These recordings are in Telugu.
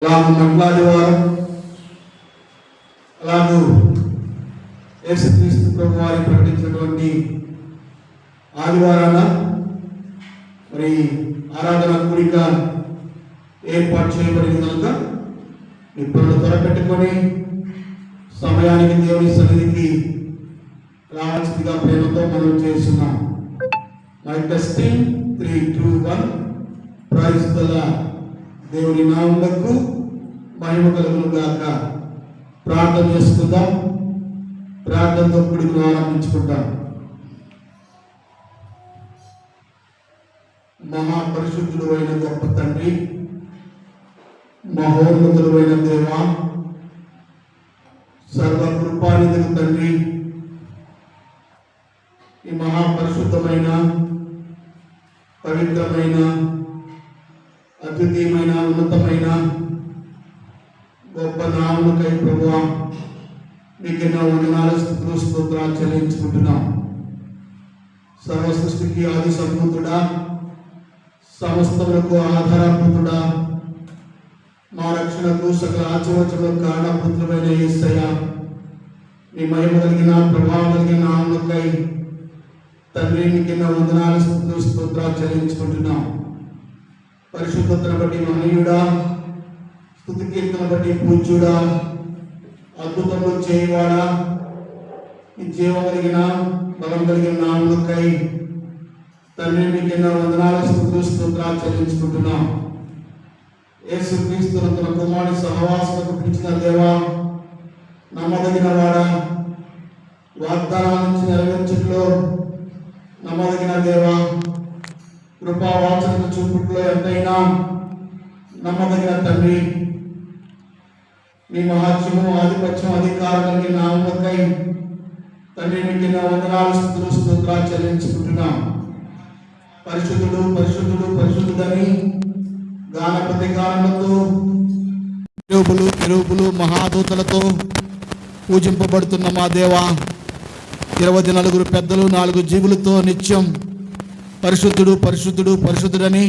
మంగళాదివారం అలాగూ యేసుక్రీస్తు ప్రభు వారి ప్రకటించినటువంటి ఆదివారాన మరి ఆరాధన కూడిక ఏర్పాటు చేయబడింది కనుక ఇప్పుడు త్వరపెట్టుకొని సమయానికి దేవుని సన్నిధికి రావాల్సిందిగా ప్రేమతో మనం చేస్తున్నాం. Mic testing 3, 2, 1 praise the lord. దేవుని నామమునకు మహిమ కలుగును గాక. ప్రార్థన చేసుకుందాం. ప్రార్థనతో కూడి ప్రారంభించుకుంటాం. మహాపరిశుద్ధుడు అయిన గొప్ప తండ్రి, మహోన్నతుడు అయిన దేవ, సర్వకృపానిధికి తండ్రి, ఈ మహాపరిశుద్ధమైన పవిత్రమైన అద్వితీయమైన ఉన్నతమైన గొప్ప నామముకై ప్రభువా మీకెన్నో వందనాలు స్తుతులు స్తోత్రాలు చెల్లించుకుంటున్నాం. సర్వ సృష్టికి ఆది సంభూతుడా, సమస్తములకు ఆధారభూతుడా, మా రక్షణకు సకల ఆచవచనకు కారణభూతుడైన యేసయ్య, మీ మహిమ కలిగిన ప్రభావం కలిగిన నామముకై తండ్రి మీకెన్నో వందనాలు స్తుతులు స్తోత్రాలు చెల్లించుకుంటున్నాం. పరిశుద్ధతను బట్టి మహనీయుడా, స్తుతి కీర్తన బట్టి పూజ్యుడా, అద్భుతములు చేయవాడా, ఈ జీవం కలిగిన బలం కలిగిన నామముకై తండ్రి మీకెన్నో వందనాలు స్తుతులు స్తోత్రాలు చెల్లించుకుంటున్నాం. యేసుక్రీస్తును తన కుమారుని సహవాసముకు పిలిచిన దేవా, నమ్మదగిన వాడా, వాగ్దానాల నుంచి నెరవేర్చట్లో నమ్మదగిన దేవా, కృపావాచన చూపుట్లో ఎంతైనా నమ్మదగిన తండ్రి, మీ మహాత్మ్యము ఆధిపత్యం అధికారం కలిగిన నామముకై తండ్రి మీకు వందనాలు స్తుతులు స్తోత్రాలు చెల్లించుకుంటున్నాం. పరిశుద్ధుడు పరిశుద్ధుడు పరిశుద్ధుడని గాన ప్రతిగానములతో కెరూబులు మహాదూతలతో పూజింపబడుతున్న మా దేవా, 24 పెద్దలు 4 జీవులతో నిత్యం పరిశుద్ధుడు పరిశుద్ధుడు పరిశుద్ధుడని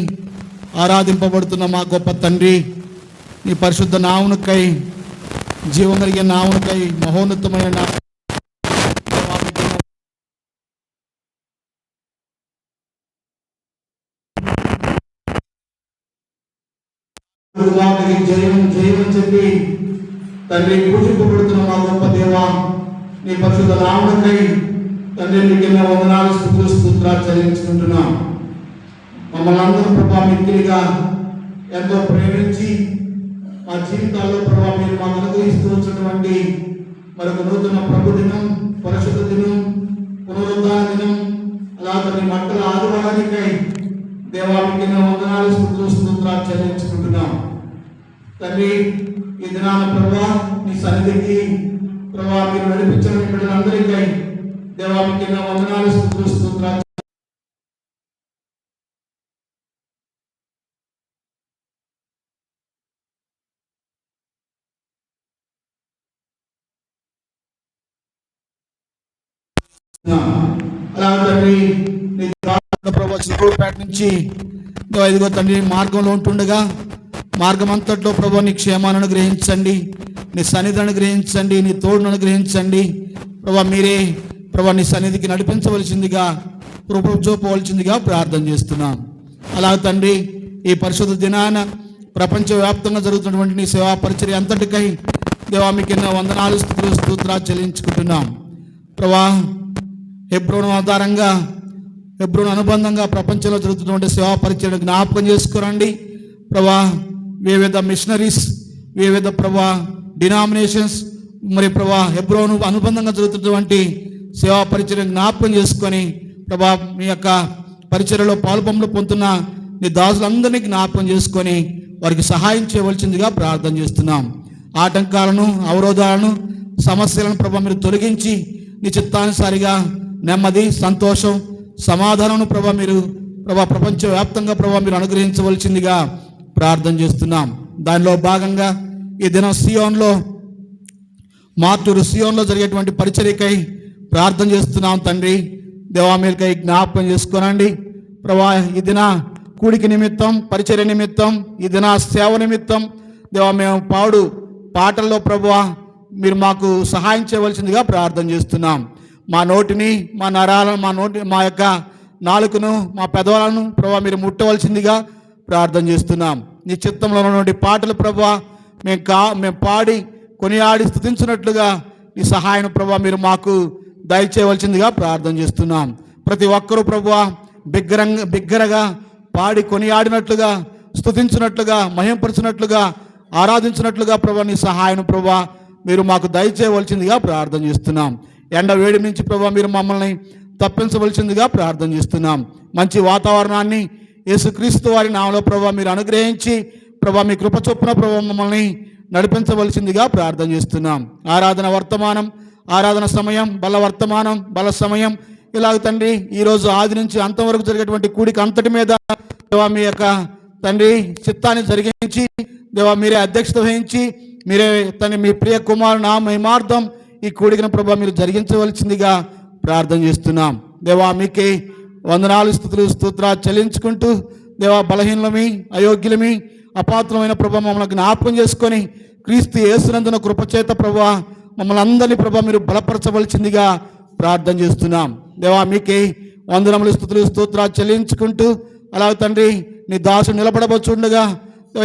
ఆరాధింపబడుతున్న మా గొప్ప తండ్రి, నీ పరిశుద్ధ నామమునకై, జీవం కలిగిన నామమునకై, మహోన్నతమైన జయం జయం అని చెప్పి తండ్రి పూజింపబడుతున్న మా గొప్ప దేవా, నీ పరిశుద్ధ నామమునకై తండ్రి నీకు వందనాలు స్తుతులు స్తోత్రాలు చెల్లించుకుంటున్నాం. మమ్మల్ని అందరూ ప్రభా మిక్కిలిగా ఎంతో ప్రేమించి మా జీవితాల్లో ప్రభా మీరు మాకు అనుగ్రహిస్తూ వచ్చినటువంటి మరొక నూతన ప్రభు దినం, పరిశుద్ధ దినం, పునరుద్ధాన దినం, అలాగే మంటల ఆదివారానికై దేవా మీకు వందనాలు స్తుతులు స్తోత్రాలు చెల్లించుకుంటున్నాం. తండ్రి ఈ దినాన ప్రభా నీ సన్నిధికి ప్రభా మీరు నడిపించిన బిడ్డలందరికై దేవా మీకు వందనాలు స్తుతులు స్తోత్రాలు. అలాగే ప్రభా నుంచి ఇదిగో తండ్రి మార్గంలో ఉంటుండగా మార్గం అంతట్లో ప్రభా నీ క్షేమాన్ని అనుగ్రహించండి, నీ సన్నిధిని అనుగ్రహించండి, నీ తోడును అనుగ్రహించండి ప్రభా. మీరే ప్రభా నీ సన్నిధికి నడిపించవలసిందిగా, కృప చూపవలసిందిగా ప్రార్థన చేస్తున్నాం. అలాగే తండ్రి ఈ పరిశుద్ధ దినాన ప్రపంచవ్యాప్తంగా జరుగుతున్నటువంటి నీ సేవా పరిచర్య అంతటికై దేవా మీకు ఎన్నో వందనాలు స్తుతులు స్తోత్రాలు చెల్లించుకుంటున్నాం ప్రభా. హెబ్రోను ఆధారంగా, హెబ్రోను అనుబంధంగా ప్రపంచంలో జరుగుతున్నటువంటి సేవా పరిచర్యను జ్ఞాపకం చేసుకురండి ప్రభా. వివిధ మిషనరీస్, వివిధ ప్రభా డినామినేషన్స్, మరి ప్రభా హెబ్రోను అనుబంధంగా జరుగుతున్నటువంటి సేవా పరిచర్యను జ్ఞాపకం చేసుకొని ప్రభా మీ యొక్క పరిచర్యలో పాల్పొంపులు పొందుతున్న నీ దాసులందరినీ జ్ఞాపకం చేసుకొని వారికి సహాయం చేయవలసిందిగా ప్రార్థన చేస్తున్నాం. ఆటంకాలను, అవరోధాలను, సమస్యలను ప్రభా మీరు తొలగించి నీ చిత్తానుసారిగా నెమ్మది, సంతోషం, సమాధానం ప్రభా మీరు ప్రభా ప్రపంచవ్యాప్తంగా ప్రభా మీరు అనుగ్రహించవలసిందిగా ప్రార్థన చేస్తున్నాం. దానిలో భాగంగా ఈ దినం సియోన్లో, మార్టూరు సియోన్లో జరిగేటువంటి పరిచర్యకై ప్రార్థన చేస్తున్నాం తండ్రి. దేవా మీరుకై జ్ఞాపకం చేసుకోనండి ప్రభా. ఈ దిన కూడికి నిమిత్తం, పరిచర్య నిమిత్తం, ఈ దిన సేవ నిమిత్తం దేవా మేము పాడు పాటల్లో ప్రభువా మీరు మాకు సహాయం చేయవలసిందిగా ప్రార్థన చేస్తున్నాం. మా నోటిని, మా నరాలను, మా యొక్క నాలుకను, మా పెదవులను ప్రభువా మీరు ముట్టవలసిందిగా ప్రార్థన చేస్తున్నాం. నీ చిత్తంలో ఉన్నటువంటి పాటలు ప్రభువా మేము పాడి కొనియాడి స్తుతించినట్లుగా నీ సహాయం ప్రభువా మీరు మాకు దయచేయవలసిందిగా ప్రార్థన చేస్తున్నాం. ప్రతి ఒక్కరూ ప్రభువా బిగ్గరగా పాడి కొనియాడినట్లుగా, స్తుతించినట్లుగా, మహింపరిచినట్లుగా, ఆరాధించినట్లుగా ప్రభువా నీ సహాయం ప్రభువా మీరు మాకు దయచేయవలసిందిగా ప్రార్థన చేస్తున్నాం. ఎండ వేడి నుంచి ప్రభువా మీరు మమ్మల్ని తప్పించవలసిందిగా ప్రార్థన చేస్తున్నాం. మంచి వాతావరణాన్ని యేసుక్రీస్తు వారి నామములో ప్రభువా మీరు అనుగ్రహించి ప్రభువా మీ కృప చొప్పున ప్రభువా మమ్మల్ని నడిపించవలసిందిగా ప్రార్థన చేస్తున్నాం. ఆరాధన వర్తమానం, ఆరాధన సమయం, బల వర్తమానం, బల సమయం, ఇలాగ తండ్రి ఈరోజు ఆది నుంచి అంతం వరకు జరిగేటువంటి కూడిక అంతటి మీద దేవా మీ యొక్క తండ్రి చిత్తాన్ని జరిగించి దేవా మీరే అధ్యక్షత వహించి మీరే తండ్రి మీ ప్రియ కుమారు నా మహిమార్థం ఈ కూడికను ప్రభువా మీరు జరిగించవలసిందిగా ప్రార్థన చేస్తున్నాం. దేవా మీకే వందనాలు, స్తుతులు, స్తోత్రాలు చెల్లించుకుంటూ దేవా బలహీనలమి, అయోగ్యులమి, అపాత్రమైన ప్రభువా మమ్మల్ని జ్ఞాపకం చేసుకొని క్రీస్తు యేసునందున కృపచేత ప్రభువా మమ్మల్ని అందరినీ ప్రభువా మీరు బలపరచవలసిందిగా ప్రార్థన చేస్తున్నాం. దేవా మీకే వందనములు, స్తుతులు, స్తోత్రాలు చెల్లించుకుంటూ అలాగే తండ్రి నీ దాసుడు నిలబడబోచుండగా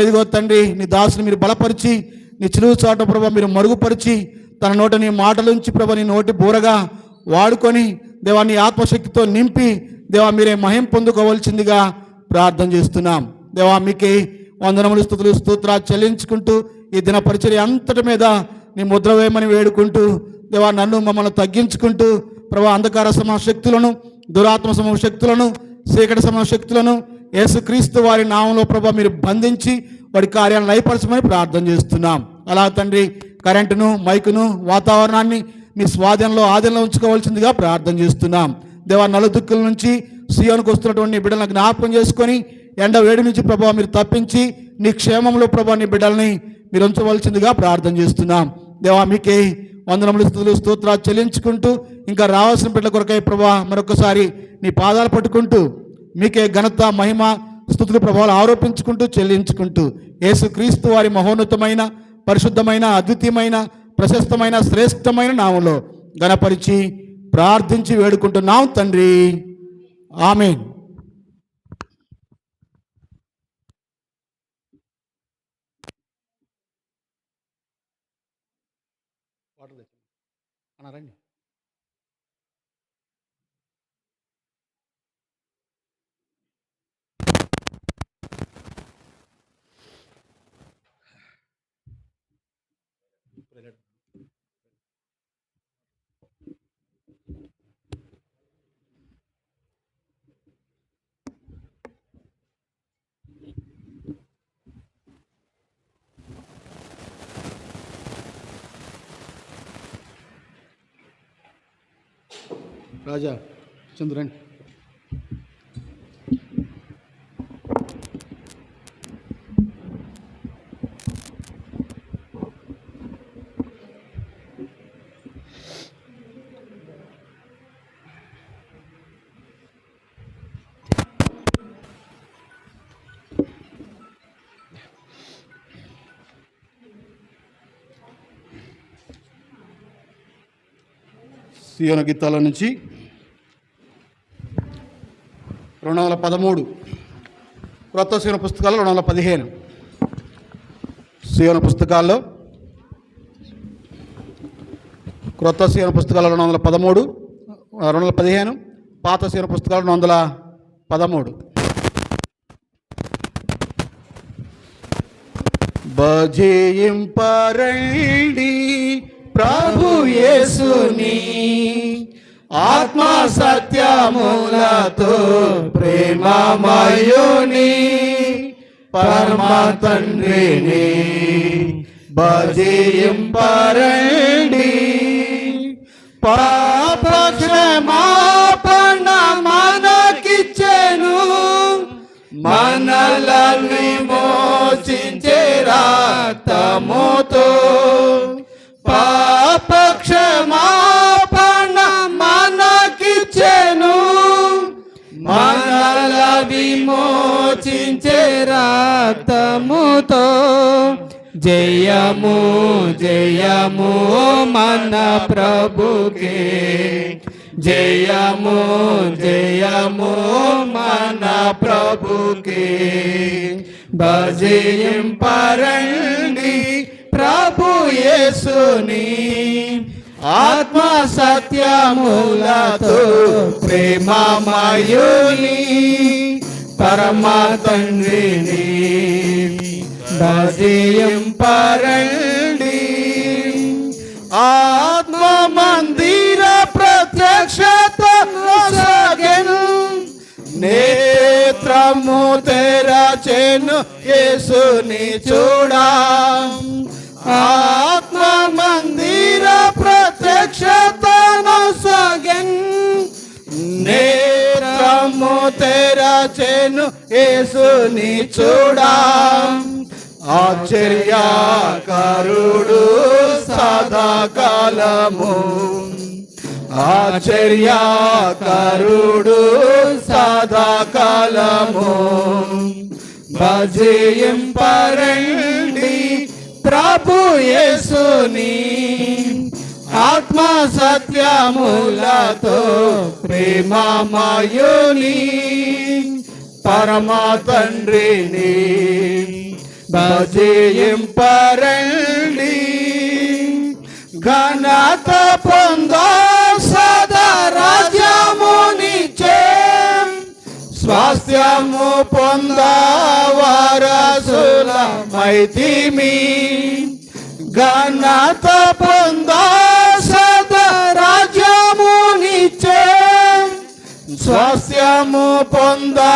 ఇదిగో తండ్రి నీ దాసుని మీరు బలపరిచి నీ చిలువు చాట ప్రభువా మీరు మరుగుపరిచి తన నోట నీ మాటలుంచి ప్రభువా నీ నోటి బూరగా వాడుకొని దేవా నీ ఆత్మశక్తితో నింపి దేవా మీరే మహిం పొందుకోవాల్సిందిగా ప్రార్థన చేస్తున్నాం. దేవా మీకే వందనములు, స్తుతులు, స్తోత్రాలు చెల్లించుకుంటూ ఈ దిన పరిచర్య అంతటి మీద నీ ముద్ర వేయమని వేడుకుంటూ దేవా నన్ను మమ్మల్ని తగ్గించుకుంటూ ప్రభా అంధకార సమూహ శక్తులను, దురాత్మ సమూహ శక్తులను, చీకటి సమూహ శక్తులను యేసుక్రీస్తు వారి నామంలో ప్రభా మీరు బంధించి వాడి కార్యాలను లయపరచమని ప్రార్థన చేస్తున్నాం. అలా తండ్రి కరెంటును, మైకును, వాతావరణాన్ని మీ స్వాధీనంలో ఆధీనంలో ఉంచుకోవాల్సిందిగా ప్రార్థన చేస్తున్నాం. దేవా నలుదిక్కుల నుంచి సియోనుకు వస్తున్నటువంటి బిడ్డలను జ్ఞాపకం చేసుకొని ఎండ వేడి నుంచి ప్రభావ మీరు తప్పించి నీ క్షేమంలో ప్రభావ నీ బిడ్డల్ని మీరు ఉంచవలసిందిగా ప్రార్థన చేస్తున్నాం. దేవా మీకే వందనములు, స్తుతులు, స్తోత్రాలు చెల్లించుకుంటూ ఇంకా రావాల్సిన బిడ్డల కొరకై ప్రభా మరొకసారి నీ పాదాలు పట్టుకుంటూ మీకే ఘనత, మహిమ, స్తుతులు, ప్రభావాలు ఆరోపించుకుంటూ చెల్లించుకుంటూ యేసుక్రీస్తు వారి మహోన్నతమైన, పరిశుద్ధమైన, అద్వితీయమైన, ప్రశస్తమైన, శ్రేష్టమైన నామంలో ఘనపరిచి ప్రార్థించి వేడుకుంటున్నాం తండ్రి. ఆమేన్. రండి. రాజా చంద్రన్ సియోను గీతాల నుంచి 213 క్రొత్త సియోను పుస్తకాల్లో 215 సియోను పుస్తకాల్లో క్రొత్త సియోను పుస్తకాల్లో 213 215 పాత సియోను పుస్తకాలు 213. భజింపరండి ప్రభు యేసుని ఆత్మ సత్యములతో ప్రేమమయుని పరమ తండ్రిని భజింపరండి. పాప క్షమాపణ మనకిచ్చెను, మనలను విమోచించే రక్తముతో. పాప క్షమాపణ మనకిచ్చెను, మనల విమోచించే రక్తముతో. జయము జయము మన ప్రభుకే, జయము జయము మన ప్రభుకే. భజింపరండి ప్రభు యేసుని, ఆత్మ సత్యములతో ప్రేమమయుని పరమ తండ్రిని. భజింపరండి ఆత్మ మందిర ప్రత్యక్షత సాగెను, నేత్రము తెరచెను యేసుని చూడా. ఆత్మ మందిర ప్రత్యక్షతను సాగెను, నేత్రము తెరచెను యేసుని చూడా. ఆశ్చర్యకరుడు సదాకాలము, ఆశ్చర్యకరుడు సదాకాలము. భజింపరండి ప్రభు యేసుని, ఆత్మ సత్యములతో ప్రేమమయుని పరమ తండ్రిని. భజింపరండి ఘనత పొందో సదా రాజ్యమునిచ్చే, స్వాస్థ్యము పొందా వారసుల మైతిమి. ఘనత పొందో సదా రాజ్యమునిచ్చే, స్వాస్థ్యము పొందా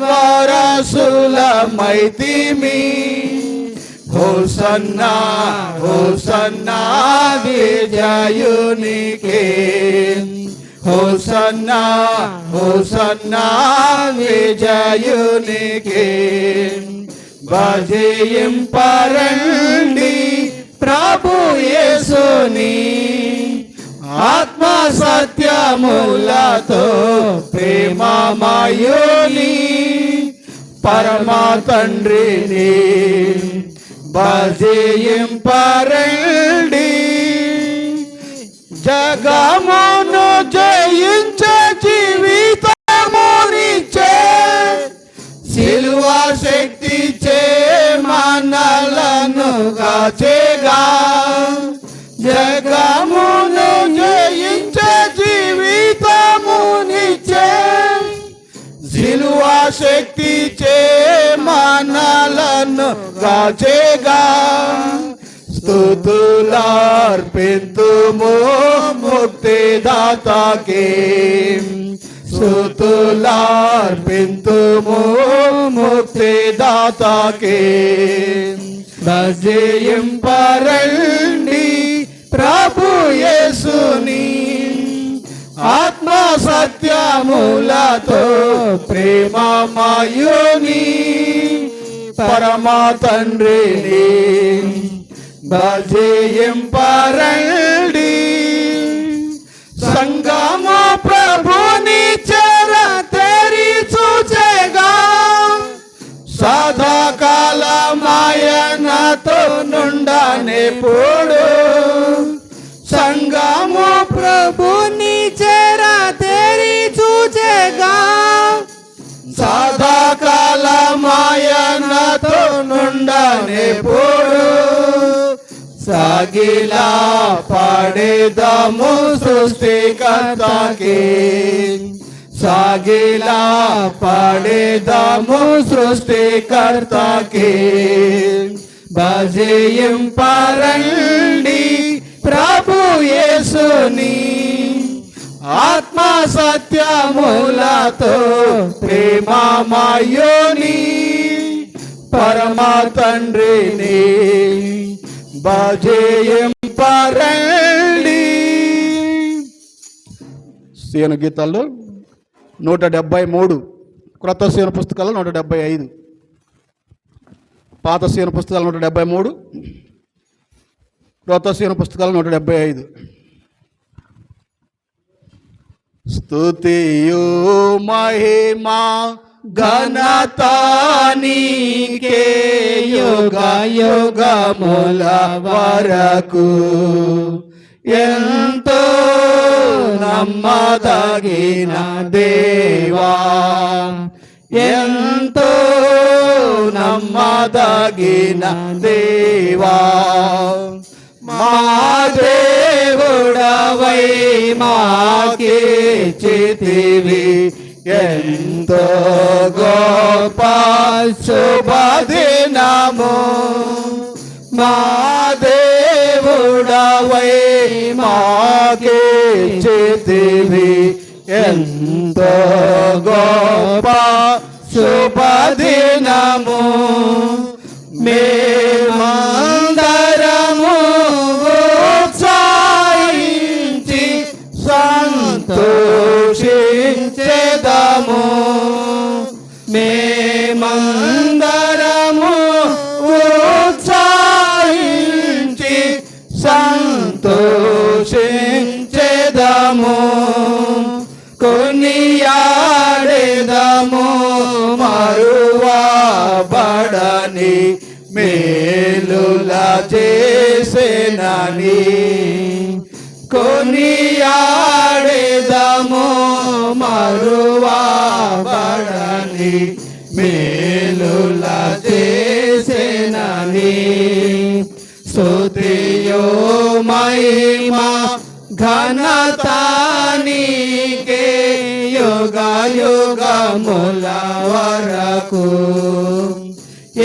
వారసుల మైతిమి. హోసన్నా హోసన్నా విజయునికే, హోసన్నా హోసన్నా విజయునికే. భజింపరండి ప్రభు యేసుని, ఆత్మ సత్యములతో ప్రేమమయుని పరమ తండ్రిని. భజింపరండి జగమును జయించే జీవితమునిచ్చే, సిలువ శక్తి చే మనలను కాచేగా. జగమును జయించే జీవితమునిచ్చే, సిలువ శక్తి చే మనలను కాచేగా. స్తుతులార్పింతుము ముక్తిదాతకే, స్తుతులార్పింతుము ముక్తిదాతకే. భజింపరండి ప్రభు యేసుని, ఆత్మ సత్యములతో ప్రేమమయుని పరమ తండ్రిని. భజింపరండి సంగమ ప్రభుని చెర తెరి చూచేగా, సదాకాలమాయనతో నుండనెప్పుడు. సంగము ప్రభుని చెర తెరి చూచేగా, సదాకాలమాయనతో నుండనెప్పుడు. సాగిలా పాడేదము సృష్టికర్తకి, సాగిలా పాడేదము సృష్టికర్తకి. భజింపరండి ప్రభు యేసుని, ఆత్మ సత్యములతో ప్రేమమయుని పరమ తండ్రిని. భజింపరండి. సీను గీతాల్లో 173, క్రొత్త సీను పుస్తకాలు 175, పాత సీను పుస్తకాలు 173, క్రొత్త సీను పుస్తకాలు 175. స్తుతియు మహిమ ఘనత నీకే యుగ యుగముల వరకు. ఎంతో నమ్మదగిన దేవా, ఎంతో నమ్మదగిన దేవా, మా దేవుడవై మాకిచ్చితివి ఎంతో గొప్ప శుభదినము. మా దేవుడవై మాకిచ్చితివి ఎంతో గొప్ప శుభదినము. మేమందరము ఉత్సాహించి సంతోషించెదము. మేమందరము ఉత్సాహించి సంతోషించెదము. కొనియాడెదము మరువబడని మేలుల చేసెనని. కొనియాడెదము మరువబడని మేలుల చేసెనని. స్తుతియో మహిమా ఘనత నీకే యుగ యుగముల వరకు.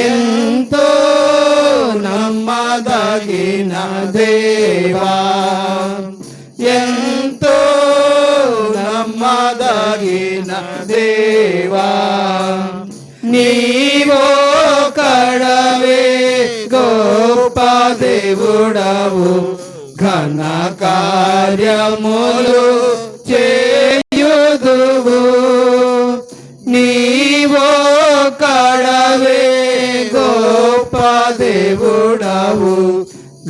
ఎంతో నమ్మదగిన దేవా, ఎంతో నమ్మదగిన దేవా, నీవో కడవే గొప్ప దేవుడవు. ఘన కార్యములు చేయుదువు. నీవో కడవే గొప్ప దేవుడవు.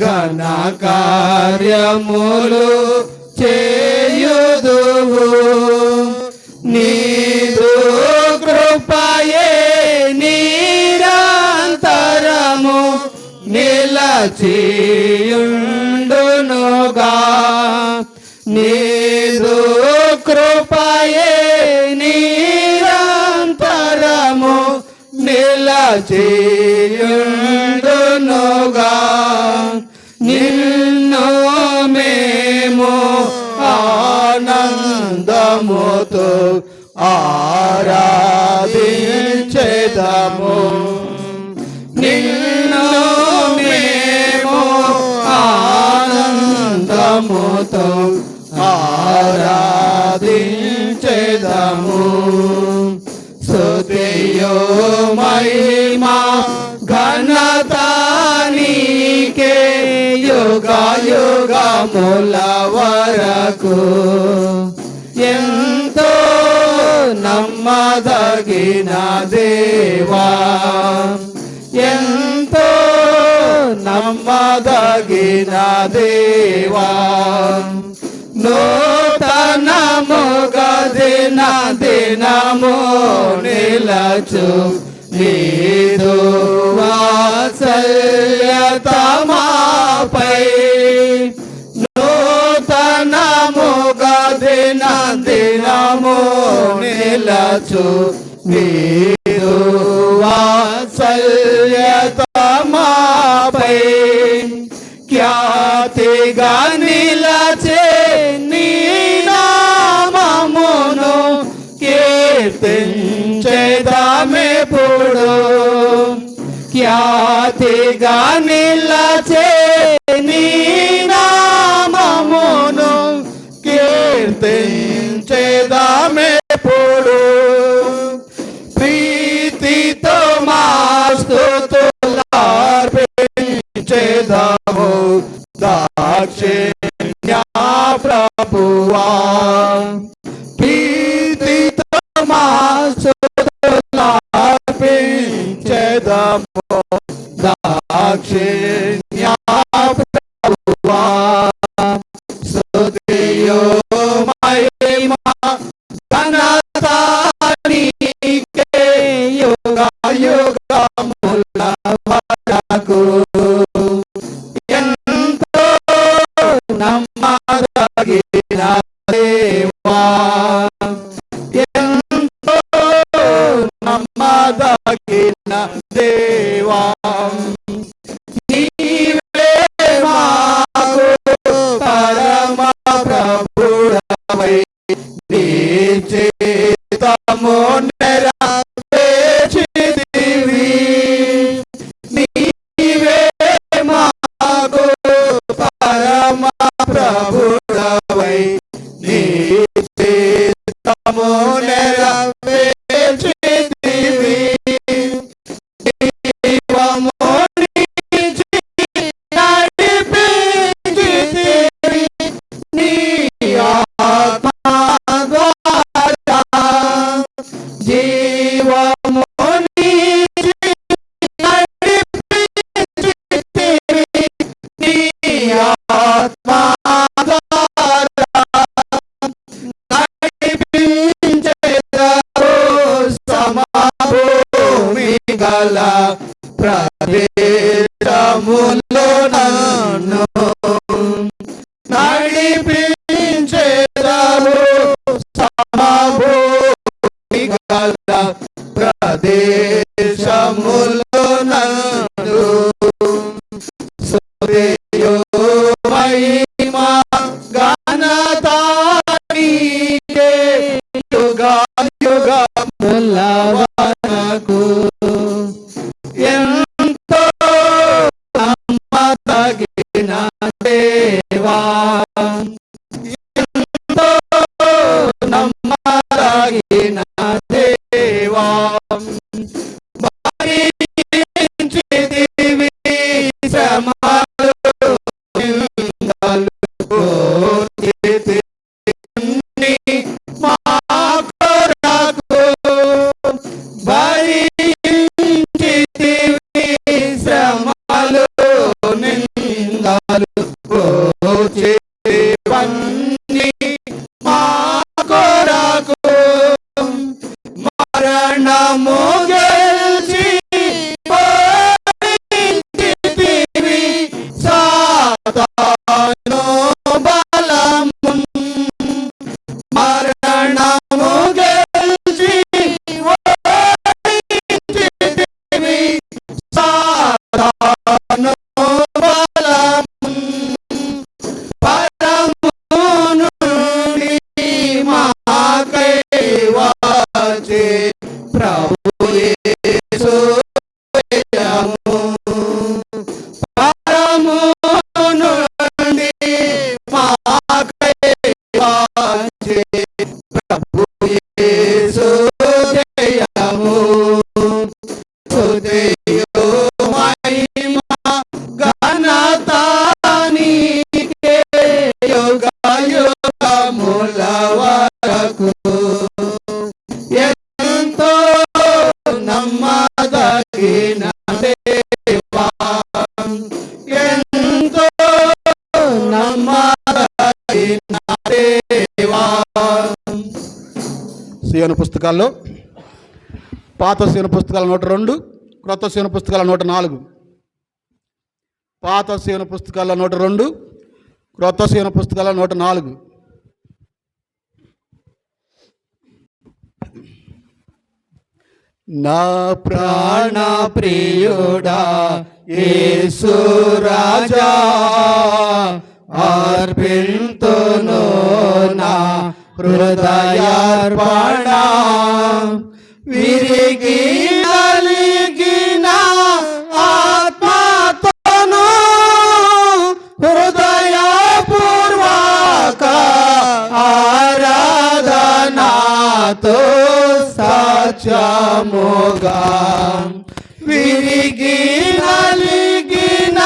ఘన కార్యములు చేయుదువు. నీదు కృపయే నిరంతరము నిలచియుండునుగా. నీదు కృపయే నిరంతరము నిలచియుండునుగా. నిన్ను మేము ఆనందముతో ఆరాధించెదము. నిన్ను మేము ఆనందముతో ఆరాధించెదము. స్తుతియో మహిమా ఘనత నీకే యుగ యుగముల వరకు. ఎంతో నమ్మదగిన దేవా, ఎంతో నమ్మదగిన దేవా, నూతనముగా దిన దినము నిలచు నీదు వాత్సల్యత మాపై. నూతనముగా దిన దినము నిలచు నీదు వాత్సల్యత మాపై. ఖ్యాతిగా నిలచే నీ నామమును కీర్తించెదమెప్పుడు. ఖ్యాతిగా నిలచే నీ నామమును కీర్తించెదమెప్పుడు. ప్రీతితో మా స్తుతులర్పించెదము దాక్షిణ్య ప్రభువా. ప్రీతితో మా స్తుతులర్పించెదము దాక్షిణ్య ప్రభువా. స్తుతియో మహిమా ఘనత నీకే వరకు ఎంతో నమ్మదగిన దేవా, ఎంతో నమ్మదగిన దేవా, నీవే మాకు పరమ ప్రభుడవై, నీ చిత్తము నెరవేర్చితివి. నీవే మాకు పరమ ప్రభుడవై, నీ చిత్తము నెరవేర్చితివి. జీవమునిచ్చి నడిపించితివి, నీ ఆత్మ ద్వారా. జీవమునిచ్చి నడిపించితివి, నీ ఆత్మ ద్వారా. నడిపించెదవు సమభూమి గల ప్రదేశములో నన్ను. నడిపించెదవు సమభూమి గల ప్రదేశములో నన్ను. స్తుతియు మహిమ ఘనత నీకే యుగ యుగముల వరకు. ఎంతో నమ్మదగిన దేవా, ఎంతో నమ్మదగిన దేవా, భరించితివి శ్రమలు నిందలు పోచితివి మా కొరకు. భరించితివి శ్రమలు నిందలు పోచితివన్నీ మా కొరకు. మరణము గెలిచి ఓడించితివి సాతాను బలము. మరణము గెలిచి ఓడించితివి సాతాను బలము. పరము నుండి మాకై వచ్చే ప్రభు యేసు జయము. పరము నుండి మాకై వచ్చే ప్రభు యేసు జయము. స్తుతియు మహిమ ఘనత నీకే యుగ యుగముల వరకు. ఎంతో నమ్మదగిన దేవా, ఎంతో నమ్మదగిన దేవా. సీయోను పుస్తకాల్లో పాత సీయోను పుస్తకాల 102, క్రొత్త సీయోను పుస్తకాల 104. పాత సీయోను పుస్తకాల 102, క్రొత్త సీయోను పుస్తకాల 104. నా ప్రాణ ప్రియుడా యేసు రాజా, అర్పింతును నా హృదయార్పణ. విరిగి నలిగిన ఆత్మతోను హృదయపూర్వక ఆరాధనాతో సత్యముగా. విరిగి నలిగిన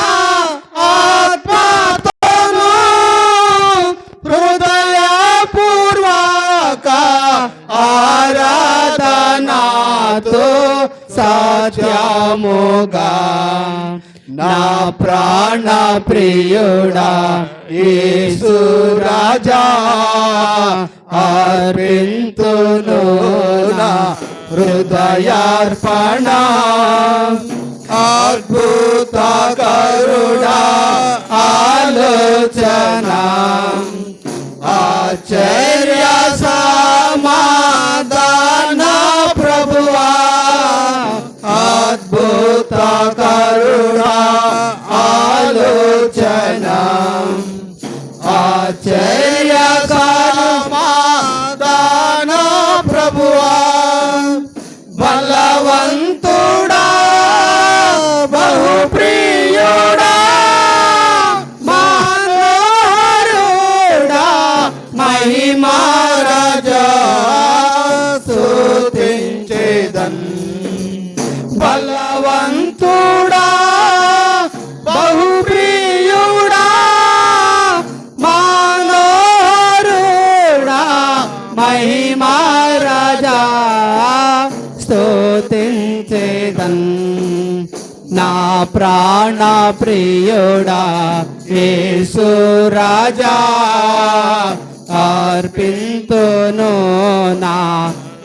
ఆత్మతోను హృదయపూర్వక ఆరాధనాతో సత్యముగా. నా ప్రాణ ప్రియుడా యేసు రాజా, అర్పింతును నా హృదయార్పణ. అద్భుత కరుణ ఆలోచన ఆశ్చర్య సమాధాన ప్రభువా అద్భుత కరుణ ఆలోచన ఆశ్చర్య సమాధాన ప్రభువా బలవంతుడా బహుప్రియుడా మనోహరుడా మహిమారాజా స్తుతించేదన్ బలవంతుడా బహుప్రియుడా మనోహరుడా మహిమారాజా స్తుతించేదన్ నా ప్రాణ ప్రియుడా యేసు రాజా అర్పింతును నా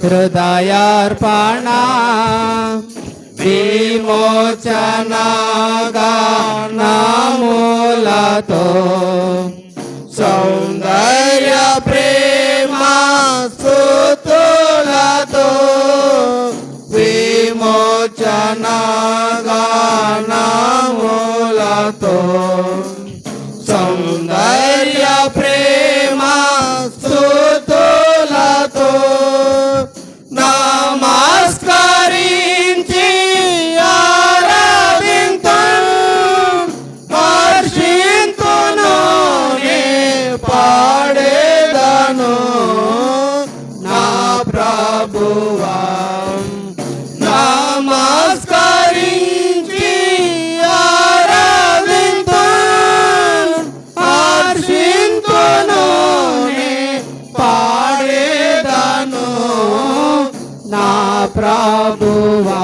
హృదయార్పణ విమోచన గానములతో సౌందర్య ప్రేమ స్తుతులతో విమోచన గానములతో సౌందర్య ప్రేమ స్తుతులతో నమస్కరించి హర్షింతును నే పాడేదను నా ప్రభువా నమస్కరించి హర్షింతును నే పాడేదను నా ప్రభువా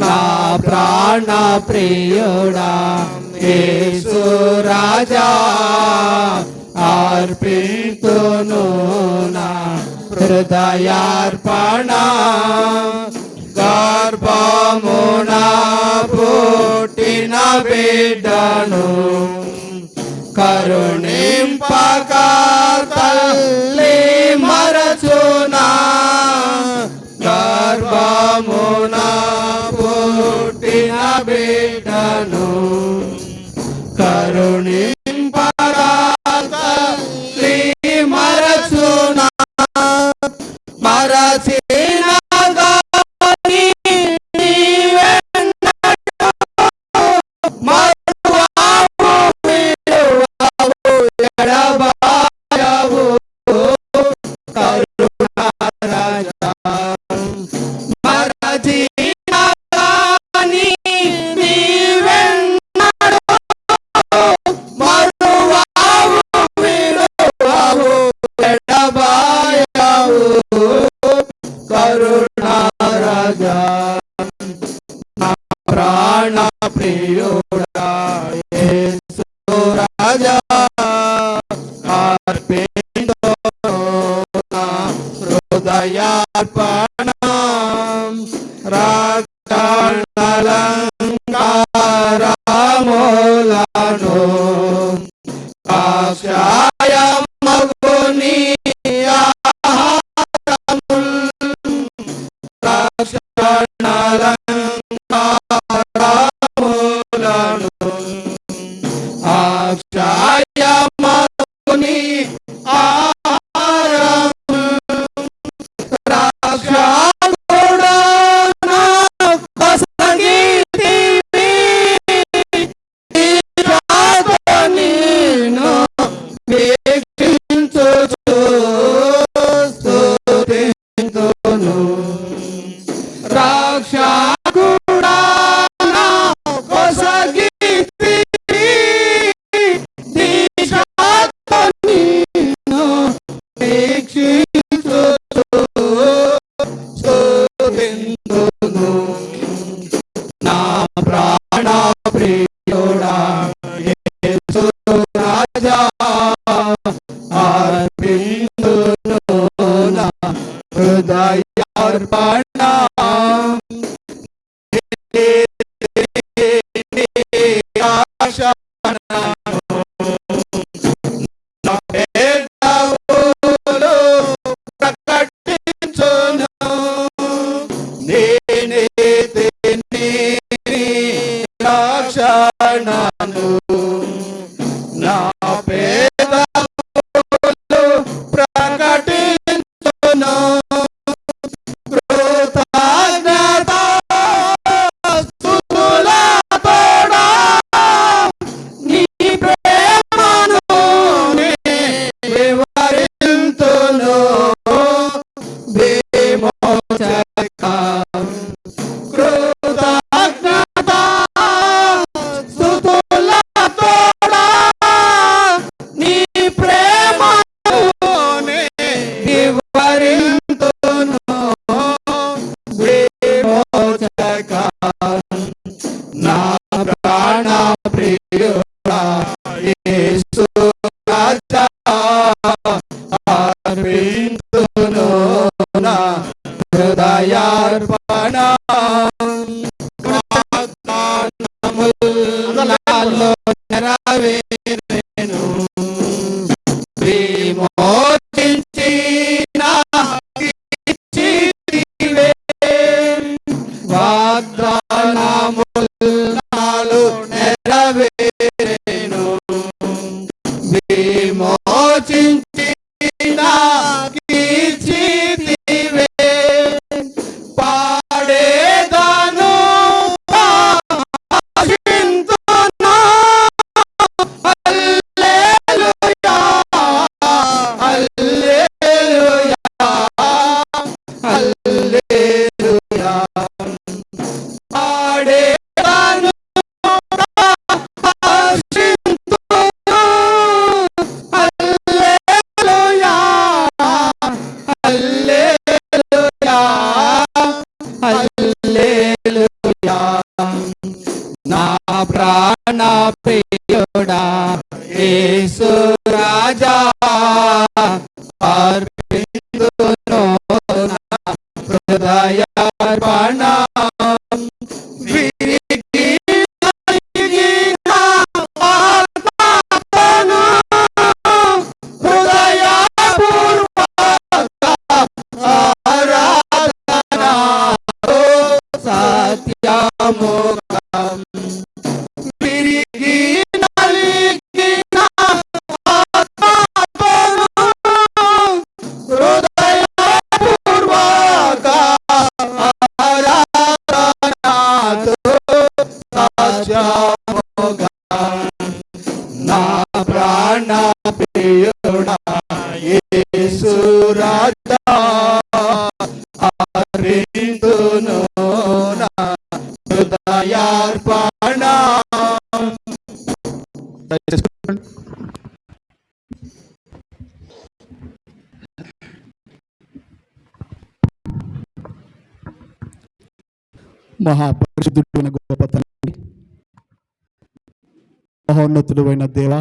నా ప్రాణ ప్రియుడా యేసు రాజా అర్పితును నా హృదయార్పణ గర్భమున పుట్టిన బిడ్డను కరుణింపక తల్లి మరచునా గర్భమున పుట్టిన బిడ్డను కరుణింపక తల్లి మరచునా మరచిన గాని నీవెన్నడూ మరువవు విడువవు ఎడబాయవు కరుణారాజా మరచిన గాని నీవెన్నడూ మరువవు విడువవు ఎడబాయవు కరుణారాజా నా ప్రాణ ప్రియుడా యేసు రాజా అర్పింతును నా హృదయార్పణ రక్షణలంకారములను ఆశ్రయమగుని రక్షణలంకారములను ఆశ్రయమగుని ఆహారము రక్షణలంకారములను రక్షణను నా పెదవులు ప్రకటించును. నేనే నీ రక్షణను నా పెదవులు ప్రకటించును. కృతజ్ఞతా స్తుతులతోడా నీ ప్రేమను నే వివరింతును. విమోచకం కృతజ్ఞతా స్తుతులతోడా నీ ప్రేమను నే వివరింతును. విమోచకం నా ప్రాణ ప్రియుడా యేసు రాజా అర్పింతును నా హృదయార్పణం. వాగ్దానములలో నెరవేరెను. విమోచించి నాకిచ్చితివే. వాగ్దానములు నెరవేరెను. విమోచించి నాకిచ్చితివే. పాడేదను ఆశింతును. హల్లెలూయా హల్లెలూయా హల్లెలూయా. పాడేదను ఆశింతును. హల్లెలూయా హల్లెలూయా హల్లెలూయా. నా ప్రాణ ప్రియుడా యేసు రాజా అర్పింతును నా హృదయార్పణం. విరిగి నలిగిన ఆత్మను హృదయపూర్వక ఆరాధనతో సత్యముఖం. విరిగి నలిగిన ఆత్మను హృదయపూర్వక ఆరాధనతో సత్యముఖం. నా ప్రాణ ప్రియుడా యేసు రాజా అర్పింతును నా హృదయార్పణం. మహాపరిశుద్ధుడైన గొప్ప తండ్రి, మహోన్నతుడు అయిన దేవ,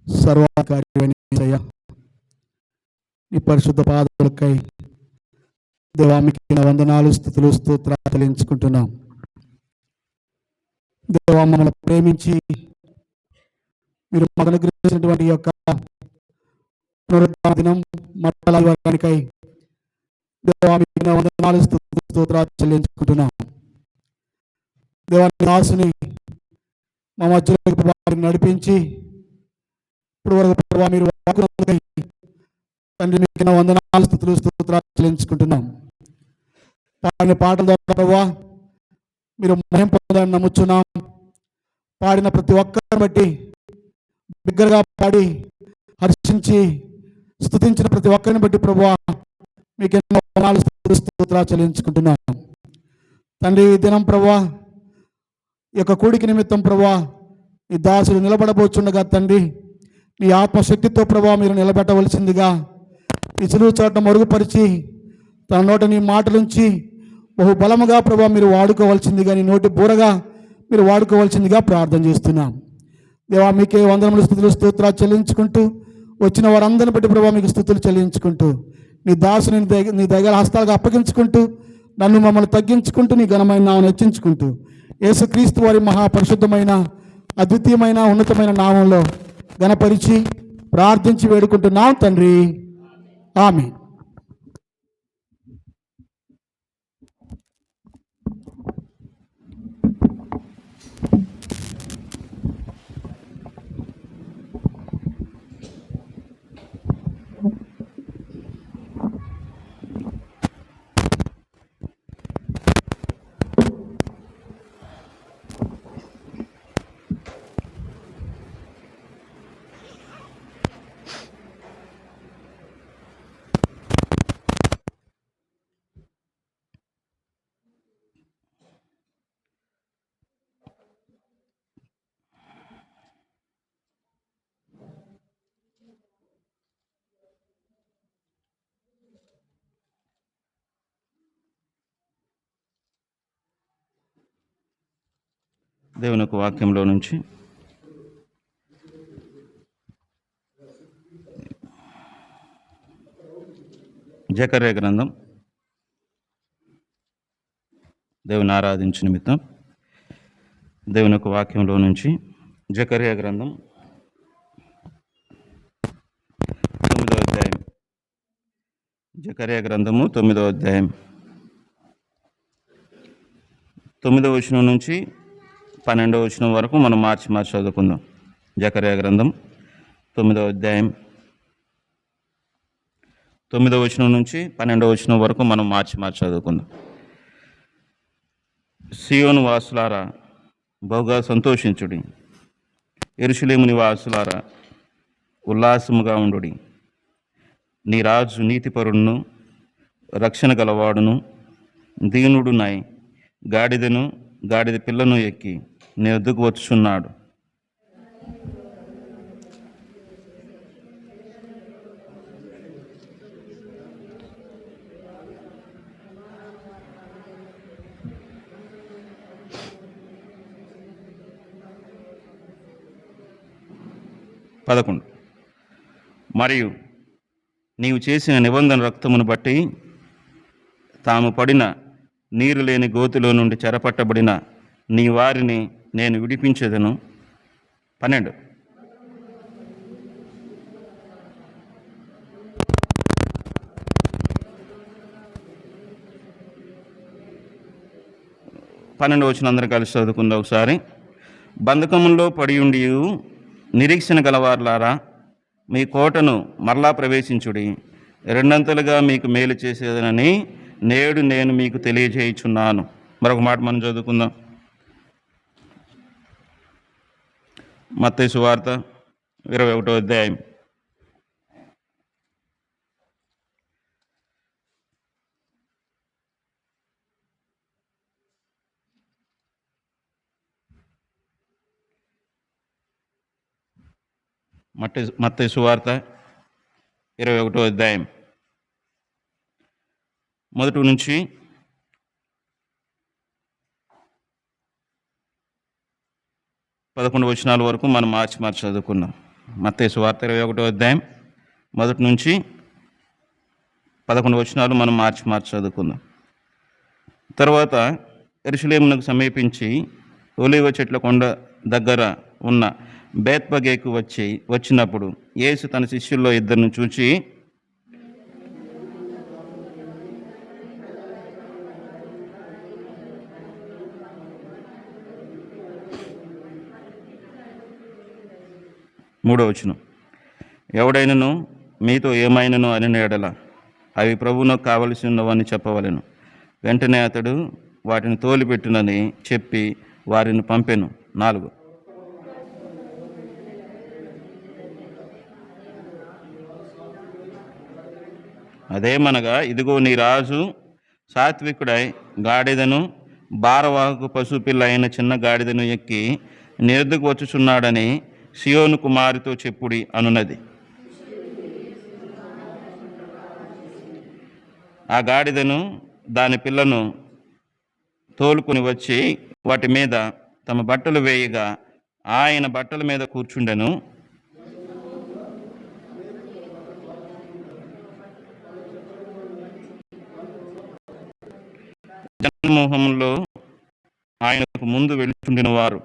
సర్వాకార్యమైన యేసయ్య, నీ పరిశుద్ధ పాదాలకై దేవా మీకు నా వందనాలు స్తుతులు స్తోత్రాలు చెల్లించుకుంటున్నాం. దేవా మమ్మల్ని ప్రేమించి మీరు మాకు అనుగ్రహించినటువంటి యొక్క పునరుద్ధరణ దినం మరలా ఇవ్వడానికై దేవా మీకు నా వందనాలు స్తుతులు స్తోత్రాలు చెల్లించుకుంటున్నాం. దేవా నీ దాసుని మా మధ్యలోకి ప్రభావం నడిపించి ఇప్పుడు వరకు ప్రభావ మీరు వాక్కునై తండ్రి మీకు నా వందనాలు స్తుతులు స్తోత్రాలు చెల్లించుకుంటున్నాం. పాడిన పాటల ద్వారా ప్రభావ మీరు మహిమ పొందాలని నమ్ముచున్నాం. పాడిన ప్రతి ఒక్కరిని బట్టి బిగ్గరగా పాడి హర్షించి స్తుతించిన ప్రతి ఒక్కరిని బట్టి ప్రభువా మీకు ఎన్నో వందనాలు స్తుతులు స్తోత్రాలు చెల్లించుకుంటున్నాం. తండ్రి ఈ దినం ప్రభువా ఈ యొక్క కూడికి నిమిత్తం ప్రభువా ఈ దాసుడు నిలబడబోచుండగా తండ్రి నీ ఆత్మశక్తితో ప్రభావ మీరు నిలబెట్టవలసిందిగా ఈ సులువు చోట మరుగుపరిచి తన నోట నీ మాటలుంచి బహు బలముగా ప్రభావ మీరు వాడుకోవాల్సిందిగా నీ నోటి బూరగా మీరు వాడుకోవాల్సిందిగా ప్రార్థన చేస్తున్నాం. దేవా మీకే వందనములు స్తుతులు స్తోత్రాలు చెల్లించుకుంటూ వచ్చిన వారందరిని బట్టి ప్రభావ మీకు స్తుతులు చెల్లించుకుంటూ నీ దాసుని నీ దగ్గర హస్తాలుగా అప్పగించుకుంటూ నన్ను మమ్మల్ని తగ్గించుకుంటూ నీ ఘనమైన నామమును హెచ్చించుకుంటూ యేసుక్రీస్తు వారి మహాపరిశుద్ధమైన అద్వితీయమైన ఉన్నతమైన నామంలో గణపరిచి ప్రార్థించి వేడుకుంటున్నాం తండ్రి. ఆమేన్. దేవుని యొక్క వాక్యంలో నుంచి జకర్యా గ్రంథం దేవుని ఆరాధించు నిమిత్తం దేవుని యొక్క వాక్యంలో నుంచి జకర్యా గ్రంథం 9వ అధ్యాయం. జకర్యా గ్రంథము 9వ అధ్యాయం 9వ వచనం నుంచి 12వ వచనం వరకు మనం మార్చి చదువుకుందాం. జకర్యా గ్రంథం 9వ అధ్యాయం 9వ వచనం నుంచి 12వ వచనం వరకు మనం మార్చి చదువుకుందాం. సియోను వాసులారా బహుగా సంతోషించుడి, యెరూషలేము నివాసులారా ఉల్లాసముగా ఉండుడి. నీ రాజు నీతిపరుడును రక్షణ గలవాడును దీనుడునై గాడిదను గాడిద పిల్లను ఎక్కి నీ వద్దకు వచ్చుచున్నాడు. మరియు నీవు చేసిన నిబంధన రక్తమును బట్టి తాము పడిన నీరు లేని గోతిలో నుండి చెరపట్టబడిన నీ వారిని నేను విడిపించేదను. 12 వచనం అందరూ కలిసి చదువుకుందాం ఒకసారి. బంధకములో పడి ఉండి నిరీక్షణ గలవారులారా మీ కోటను మరలా ప్రవేశించుడి, రెండంతలుగా మీకు మేలు చేసేదనని నేడు నేను మీకు తెలియజేయుచున్నాను. మరొక మాట మనం చదువుకుందాం. మత్తయి సువార్త 21వ అధ్యాయం. మత్తయి సువార్త 21వ అధ్యాయం మొదటి నుంచి 11 వచనాల వరకు మనం మార్చి చదువుకున్నాం. మత్తయి సువార్త 21వ అధ్యాయం మొదటి నుంచి 11 వచనాలు మనం మార్చి చదువుకుందాం. తర్వాత యెరూషలేమునకు సమీపించి ఒలీవ చెట్ల కొండ దగ్గర ఉన్న బేత్పగేకు వచ్చినప్పుడు యేసు తన శిష్యుల్లో ఇద్దరిని చూచి, మూడవ వచనం, ఎవడైనను మీతో ఏమైనను అని ఎడల అవి ప్రభువునకు కావలసి ఉన్నవని చెప్పవలెను. వెంటనే అతడు వాటిని తోలిపెట్టునని చెప్పి వారిని పంపెను. 4 అదేమనగా, ఇదిగో నీ రాజు సాత్వికుడై గాడిదను భారవాహకు పశుపిల్ల అయిన చిన్న గాడిదను ఎక్కి నీ యొద్దకు వచ్చుచున్నాడని సియోను కుమారితో చెప్పుడి అనున్నది. ఆ గాడిదను దాని పిల్లను తోలుకొని వచ్చి వాటి మీద తమ బట్టలు వేయగా ఆయన బట్టల మీద కూర్చుండెను. జనసమూహంలో ఆయనకు ముందు వెళ్తుండిన వారు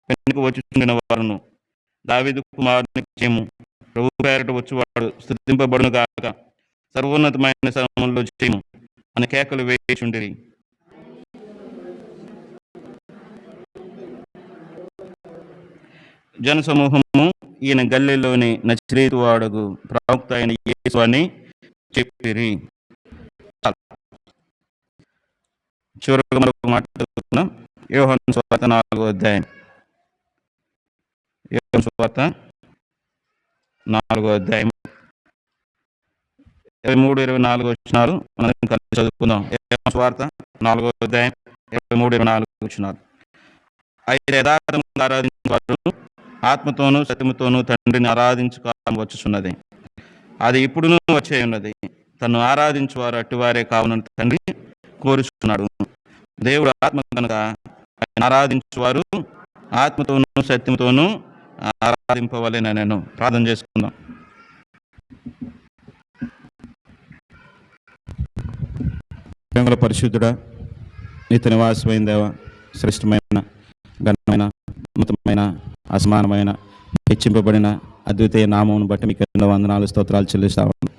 వెనుక వచ్చుచుండిన వారును దావీదు కుమారునికి జయము, ప్రభు పేరట వచ్చువాడు స్తుతింపబడును గాక, సర్వోన్నతమైన స్థలములో జయము అని కేకలు వేయుచుండిరి. జనసమూహము ఈయన గల్లీలోని నజరేతు వాడగు ప్రవక్త అయిన యేసు అని చెప్పిరి. చివరిగా మరొక మాట చదువుతున్నాం. యోహాను సువార్త 4వ అధ్యాయం. యోహాను సువార్త 4వ అధ్యాయం 23-24 వచనాలు మనం కలిసి చదువుకుందాం. యోహాను సువార్త 4వ అధ్యాయం 23-24 వచనాలు. అయితే యథార్థంగా ఆరాధించేవారు ఆత్మతోనూ సత్యముతోనూ తండ్రిని ఆరాధించుకోవాలని వచ్చుచున్నది. అది ఇప్పుడునూ వచ్చే ఉన్నది. తను ఆరాధించువారు అట్టివారే కావున తండ్రి కోరుచున్నాడు. దేవుడు ఆత్మ కనుక ఆయన ఆరాధించువారు ఆత్మతోనూ సత్యముతోనూ ఆరాధింపవలెనని నేను ప్రార్థన చేసుకుందాం. ప్రేమల పరిశుద్ధుడా, నిత్య నివాసమైన దేవ, శ్రేష్టమైన ఘనమైన ఉన్నతమైన అసమానమైన హెచ్చింపబడిన అద్వితీయ నామమును బట్టి మీకు ఎన్నో వందనాలు స్తోత్రాలు చెల్లిస్తా ఉన్నాను.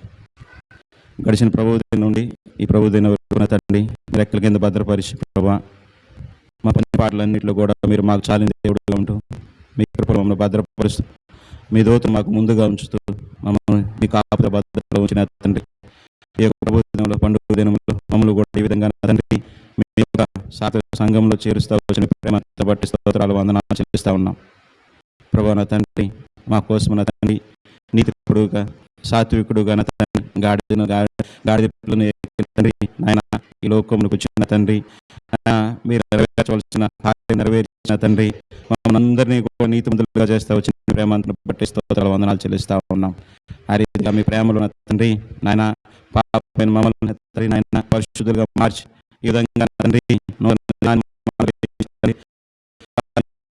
గడిచిన ప్రభుదిన నుండి ఈ ప్రభుదిన వరకు తండ్రి మీరు ఎక్కడి కింద భద్రపరిచి ప్రభా మా పని పాటలన్నింటిలో కూడా మీరు మాకు చాలిన దేవుడుగా ఉంటూ మీ కృపలో మమ్మల్ని భద్రపరుస్తూ మీ దూత మాకు ముందుగా ఉంచుతూ మమ్మల్ని మీ కాపుల భద్రతలో ఉంచిన తండ్రి, ఈ యొక్క ప్రభుత్వంలో పండుగ దినంలో మమ్మల్ని కూడా ఈ విధంగా తండ్రి మీ యొక్క సాత సంఘంలో చేరుస్తూ వచ్చిన ప్రేమ బట్టి స్తోత్రాలు వందనాలు చెల్లిస్తూ ఉన్నాం. ప్రభా నా తండ్రి, మా కోసం నా తండ్రి నీతిపరుడుగా సాత్వికుడుగా నా తండ్రి గాడిదలను తండ్రి నాయన ఈ లోకంలోకి వచ్చిన తండ్రి మీరు నెరవేర్చవలసిన కార్యం నెరవేర్చిన తండ్రి మమ్మల్ని అందరినీ కూడా నీతిమంతులుగా చేస్తూ వచ్చిన ప్రేమను బట్టి స్తోత్రాలు వందనాలు చెల్లిస్తూ ఉన్నాం. ఆ రీతిగా మీ ప్రేమలో నా తండ్రి నాయన పాపమైన మమ్మల్ని తండ్రి నాయన పరిశుద్ధులుగా మార్చి ఈ విధంగా తండ్రి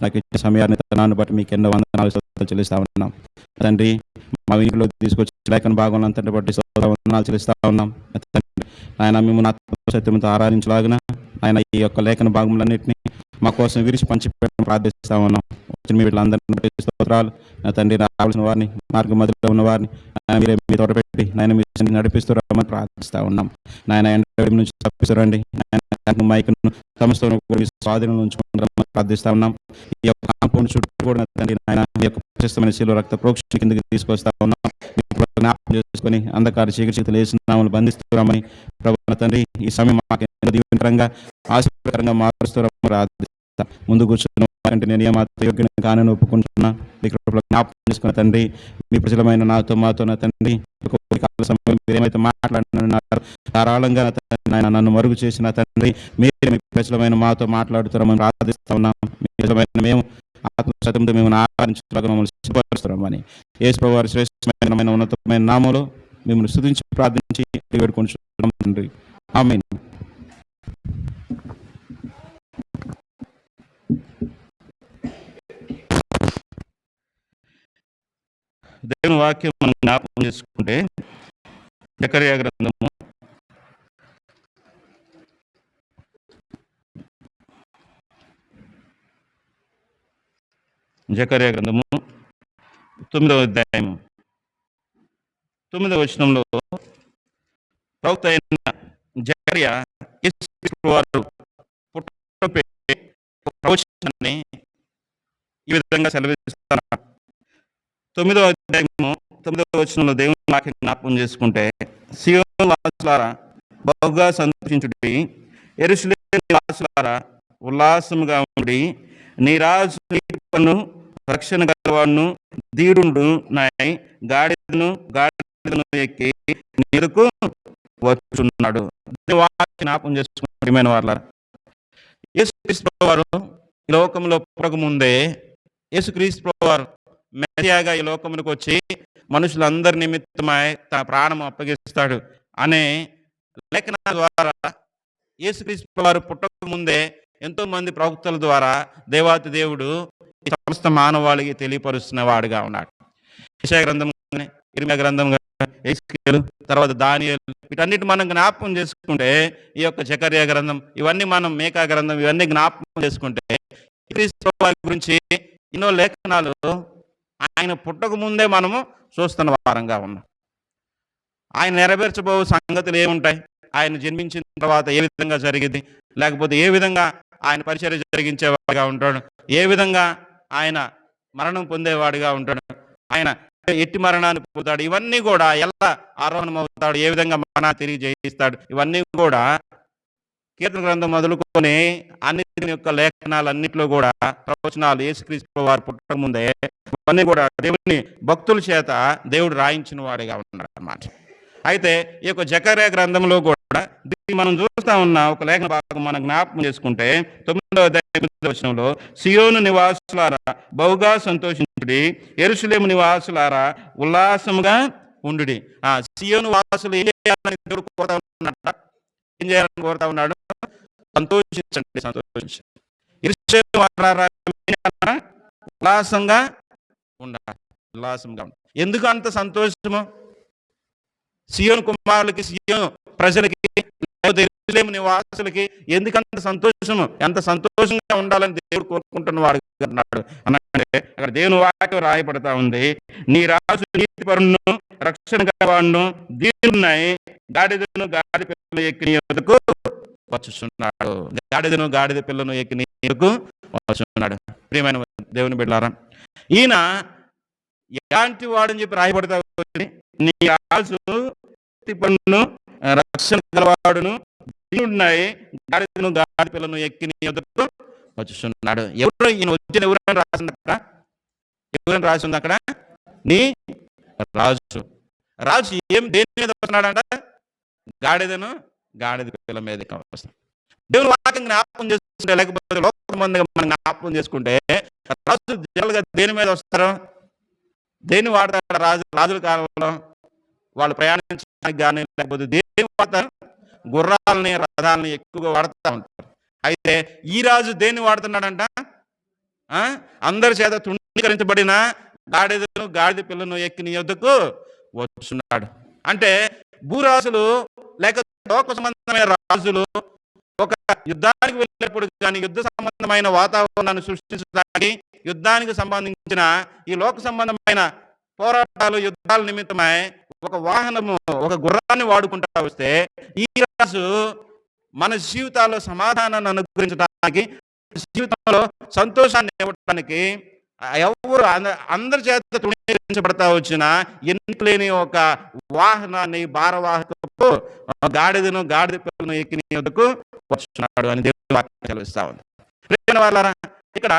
నాకు ఇచ్చిన సమయాన్ని తనాన్ని బట్టి మీకు ఎన్నో వందనాలు స్తోత్రాలు చెల్లిస్తూ ఉన్నాం. తండ్రి మా ఇంట్లో తీసుకొచ్చి లేఖన భాగంలో అంతటి బట్టి వందనాలు చెల్లిస్తూ ఉన్నాం. ఆయన మిమ్మల్ని ఆత్మసత్యంతో ఆరాధించలాగిన ఆయన ఈ యొక్క లేఖన భాగములన్నింటినీ మా కోసం విరిచి పంచిపెట్టడం ప్రార్థిస్తూ ఉన్నాం. వచ్చిన మీ వీళ్ళందరినీ బట్టి స్తోత్రాలు. నా తండ్రి రావాల్సిన వారిని మార్గ మధ్యలో ఉన్న వారిని ఆయన మీరే మీ తోట పెట్టి నాయన మీ నడిపిస్తూ రమ్మని ప్రార్థిస్తూ ఉన్నాం. నాయన ఎండ నుంచి తప్పిస్తురండి, మైకును సమస్త స్వాధీనం ఉంచుకుంటామని ప్రార్థిస్తూ ఉన్నాం. ఈ యొక్క కాంపౌండ్ చుట్టూ కూడా తండ్రి నాయన ఈ యొక్క ప్రశస్తమైన శిలువ రక్త ప్రోక్షణ కిందకి తీసుకొస్తా ఉన్నాం. జ్ఞాపకం చేసుకొని అంధకార చీకటి వేసిన బంధిస్తున్నామని ప్రభుత్వ తండ్రి ఈ సమయం మాకు దీవెనకరంగా ఆశీర్వాదకరంగా మారుస్తున్నామని ప్రార్థిస్తాం. ముందు కూర్చున్న అంటే నేను ఏమాత్రం యోగ్యం కానని ఒప్పుకుంటున్నా. మీ కృపలో జ్ఞాపకం చేసుకున్న తండ్రి మీ ప్రజలమైన మాతో నా తండ్రి సమయం మీరు ఏమైతే మాట్లాడినారు ధారాళంగా ఆయన నన్ను మరుగు చేసిన తండ్రి మీరు మీ ప్రజలమైన మాతో మాట్లాడుతున్నామని ప్రార్థిస్తా ఉన్నాం. మీ ప్రజలమైన మేము ఆత్మసత్యంతో మేము ఆరాధించలాగా మమ్మల్ని సిద్ధపరుస్తున్నామని యేసు ప్రభువారి శ్రేష్టమైన ఉన్నతమైన నామములో మిమ్మల్ని స్తుతించి ప్రార్థించి వేడుకొంటున్నాం తండ్రి. ఆమేన్. దేవుని వాక్యం మనం జ్ఞాపకం చేసుకుంటే జకర్యా గ్రంథము 9వ అధ్యాయం 9వ వచనంలో ప్రవక్త అయిన జకర్యా వారు ప్రవచనాన్ని ఈ విధంగా సెలవిస్తున్నారు. 9వ అధ్యాయము 9వ వచనంలో దేవుని వాక్యం జ్ఞాపకం చేసుకుంటే సీయోను వాసులారా బహుగా సంతోషించుడి, యెరూషలేము నివాసులారా ఉల్లాసముగా ఉండి, నీ రాజు నీటి పన్ను రక్షణ గలవాడును ధీరుండు నాయ్ గాడిదను ఎక్కి నీరుకు వచ్చున్నాడు. వాక్యం జ్ఞాపకం చేసుకున్న వాళ్ళ యేసుక్రీస్తు వారు ఈ లోకంలో పుట్టక ముందే యేసుక్రీస్తు వారు మెస్సియాగా ఈ లోకమునికి వచ్చి మనుషులందరి నిమిత్తమై తన ప్రాణం అప్పగిస్తాడు అనే లేఖనాల ద్వారా యేసుక్రీస్తు వారు పుట్టక ముందే ఎంతో మంది ప్రవక్తల ద్వారా దేవాతి దేవుడు సమస్త మానవాళికి తెలియపరుస్తున్న వాడుగా ఉన్నాడు. యెషయా గ్రంథం, ఇర్మీయా గ్రంథం ఎస్కేలు, తర్వాత దానియేలు, వీటన్నిటి మనం జ్ఞాపకం చేసుకుంటే, ఈ యొక్క జకర్యా గ్రంథం, ఇవన్నీ మనం మేకా గ్రంథం, ఇవన్నీ జ్ఞాపకం చేసుకుంటే క్రీస్తు వారి గురించి ఎన్నో లేఖనాలు ఆయన పుట్టక ముందే మనము చూస్తున్న వారంగా ఉన్నాం. ఆయన నెరవేర్చబో సంగతులు ఏముంటాయి, ఆయన జన్మించిన తర్వాత ఏ విధంగా జరిగింది, లేకపోతే ఏ విధంగా ఆయన పరిచర్య జరిగించేవాడిగా ఉంటాడు, ఏ విధంగా ఆయన మరణం పొందేవాడిగా ఉంటాడు, ఆయన ఎట్టి మరణాన్ని పొందుతాడు, ఇవన్నీ కూడా ఎలా ఆరోహణం అవుతాడు, ఏ విధంగా మరణ తిరిగి జయిస్తాడు, ఇవన్నీ కూడా కీర్తన గ్రంథం మొదలుకొని అన్నిటి యొక్క లేఖనాలన్నింటిలో కూడా ప్రవచనాలు యేసుక్రీస్తు వారు పుట్టక ముందే ఇవన్నీ కూడా దేవుని భక్తుల చేత దేవుడు రాయించిన వాడిగా ఉన్నాడు అన్నమాట. అయితే ఈ యొక్క జకర్యా గ్రంథంలో కూడా దీన్ని మనం చూస్తా ఉన్న ఒక లేఖన భాగం మనం జ్ఞాపకం చేసుకుంటే 9వ అధ్యాయం 8వ వచనంలో, సియోను నివాసులారా బహుగా సంతోషించుడి, యెరూషలేము నివాసులారా ఉల్లాసముగా ఉండుడి. సియోను వాసులు ఏం చేయాలని దేవుడు కోరుతా ఉన్నాడు? ఏం చేయాలని కోరుతా ఉన్నాడు? సంతోషించండి, సంతోషించండి. యెరూషలేము వాసులారా ఉల్లాసంగా ఉండాలి, ఉల్లాసంగా ఉండాలి. ఎందుకు అంత సంతోషము? సియోను కుమారులకి, సియోను ప్రజలకి, యెరూషలేము నివాసులకి ఎందుకంత సంతోషము? ఎంత సంతోషంగా ఉండాలని దేవుడు కోరుకుంటున్న వాడు అన్నాడు అనంటే అక్కడ దేవుని వాక్యం రాయబడతా ఉంది, నీ రాజు నీతిపరులను రక్షణ గలవాడును దీనున్నాయి, గాడిదను గాడిద పిల్లను ఎక్కి నీ యొద్దకు వచ్చుచున్నాడు. గాడిదను గాడిద పిల్లను ఎక్కి నీ యొద్దకు వచ్చుచున్నాడు. ప్రియమైన దేవుని బిడ్డలారా, ఈయన ఎలాంటి వాడని చెప్పి రాయబడతా ఉంది, నీ రాజు నీతిపరులను రక్షణ గలవాడును దీనున్నాయి, గాడిదను గాడిద పిల్లను ఎక్కి నీ యొద్దకు వచ్చుచున్నాడు. ఎవరు ఈయన వచ్చిన? ఎవరైనా రాసింది అక్కడ? ఎవరైనా రాసింది అక్కడ? నీ రాజు. రాజు దేని మీద వస్తున్నాడంట? గాడిదను గాడిద పిల్ల మీద వస్తాడు. దేవుని వాక్యం జ్ఞాపకం చేసుకుంటే, లేకపోతే లోక సంబంధంగా మనం జ్ఞాపకం చేసుకుంటే, రాజు జనరల్గా దేని మీద వస్తారు? దేన్ని వాడతాడు రాజుల కాలంలో? వాళ్ళు ప్రయాణించడానికి కానీ, లేకపోతే దేన్ని వాడతారు? గుర్రాలని, రథాలని ఎక్కువగా వాడుతూ ఉంటారు. అయితే ఈ రాజు దేన్ని వాడుతున్నాడంట? అందరి చేత తృణీకరించబడిన గాడిదను గాడిద పిల్లను ఎక్కి నీ యొద్దకు వచ్చున్నాడు. అంటే భూరాజులు లేక లోక సంబంధమైన రాజులు ఒక యుద్ధానికి వెళ్ళేప్పుడు కానీ, యుద్ధ సంబంధమైన వాతావరణాన్ని సృష్టించడానికి, యుద్ధానికి సంబంధించిన ఈ లోక సంబంధమైన పోరాటాలు, యుద్ధాల నిమిత్తమై ఒక వాహనము, ఒక గుర్రాన్ని వాడుకుంటా వస్తే, ఈ రాజు మన జీవితాల్లో సమాధానాన్ని అనుగ్రహించడానికి, జీవితంలో సంతోషాన్ని ఇవ్వడానికి, ఎవరు అందరి చేత తృణీకరించబడతా వచ్చిన ఎన్నికలేని ఒక వాహనాన్ని, భారవాహకపు గాడిదను గాడిద పిల్లను ఎక్కి నీ యొద్దకు వచ్చున్నాడు అని దేవుడు వాక్యం సెలవిస్తా ఉంది. ప్రియమైన వారలారా, ఇక్కడ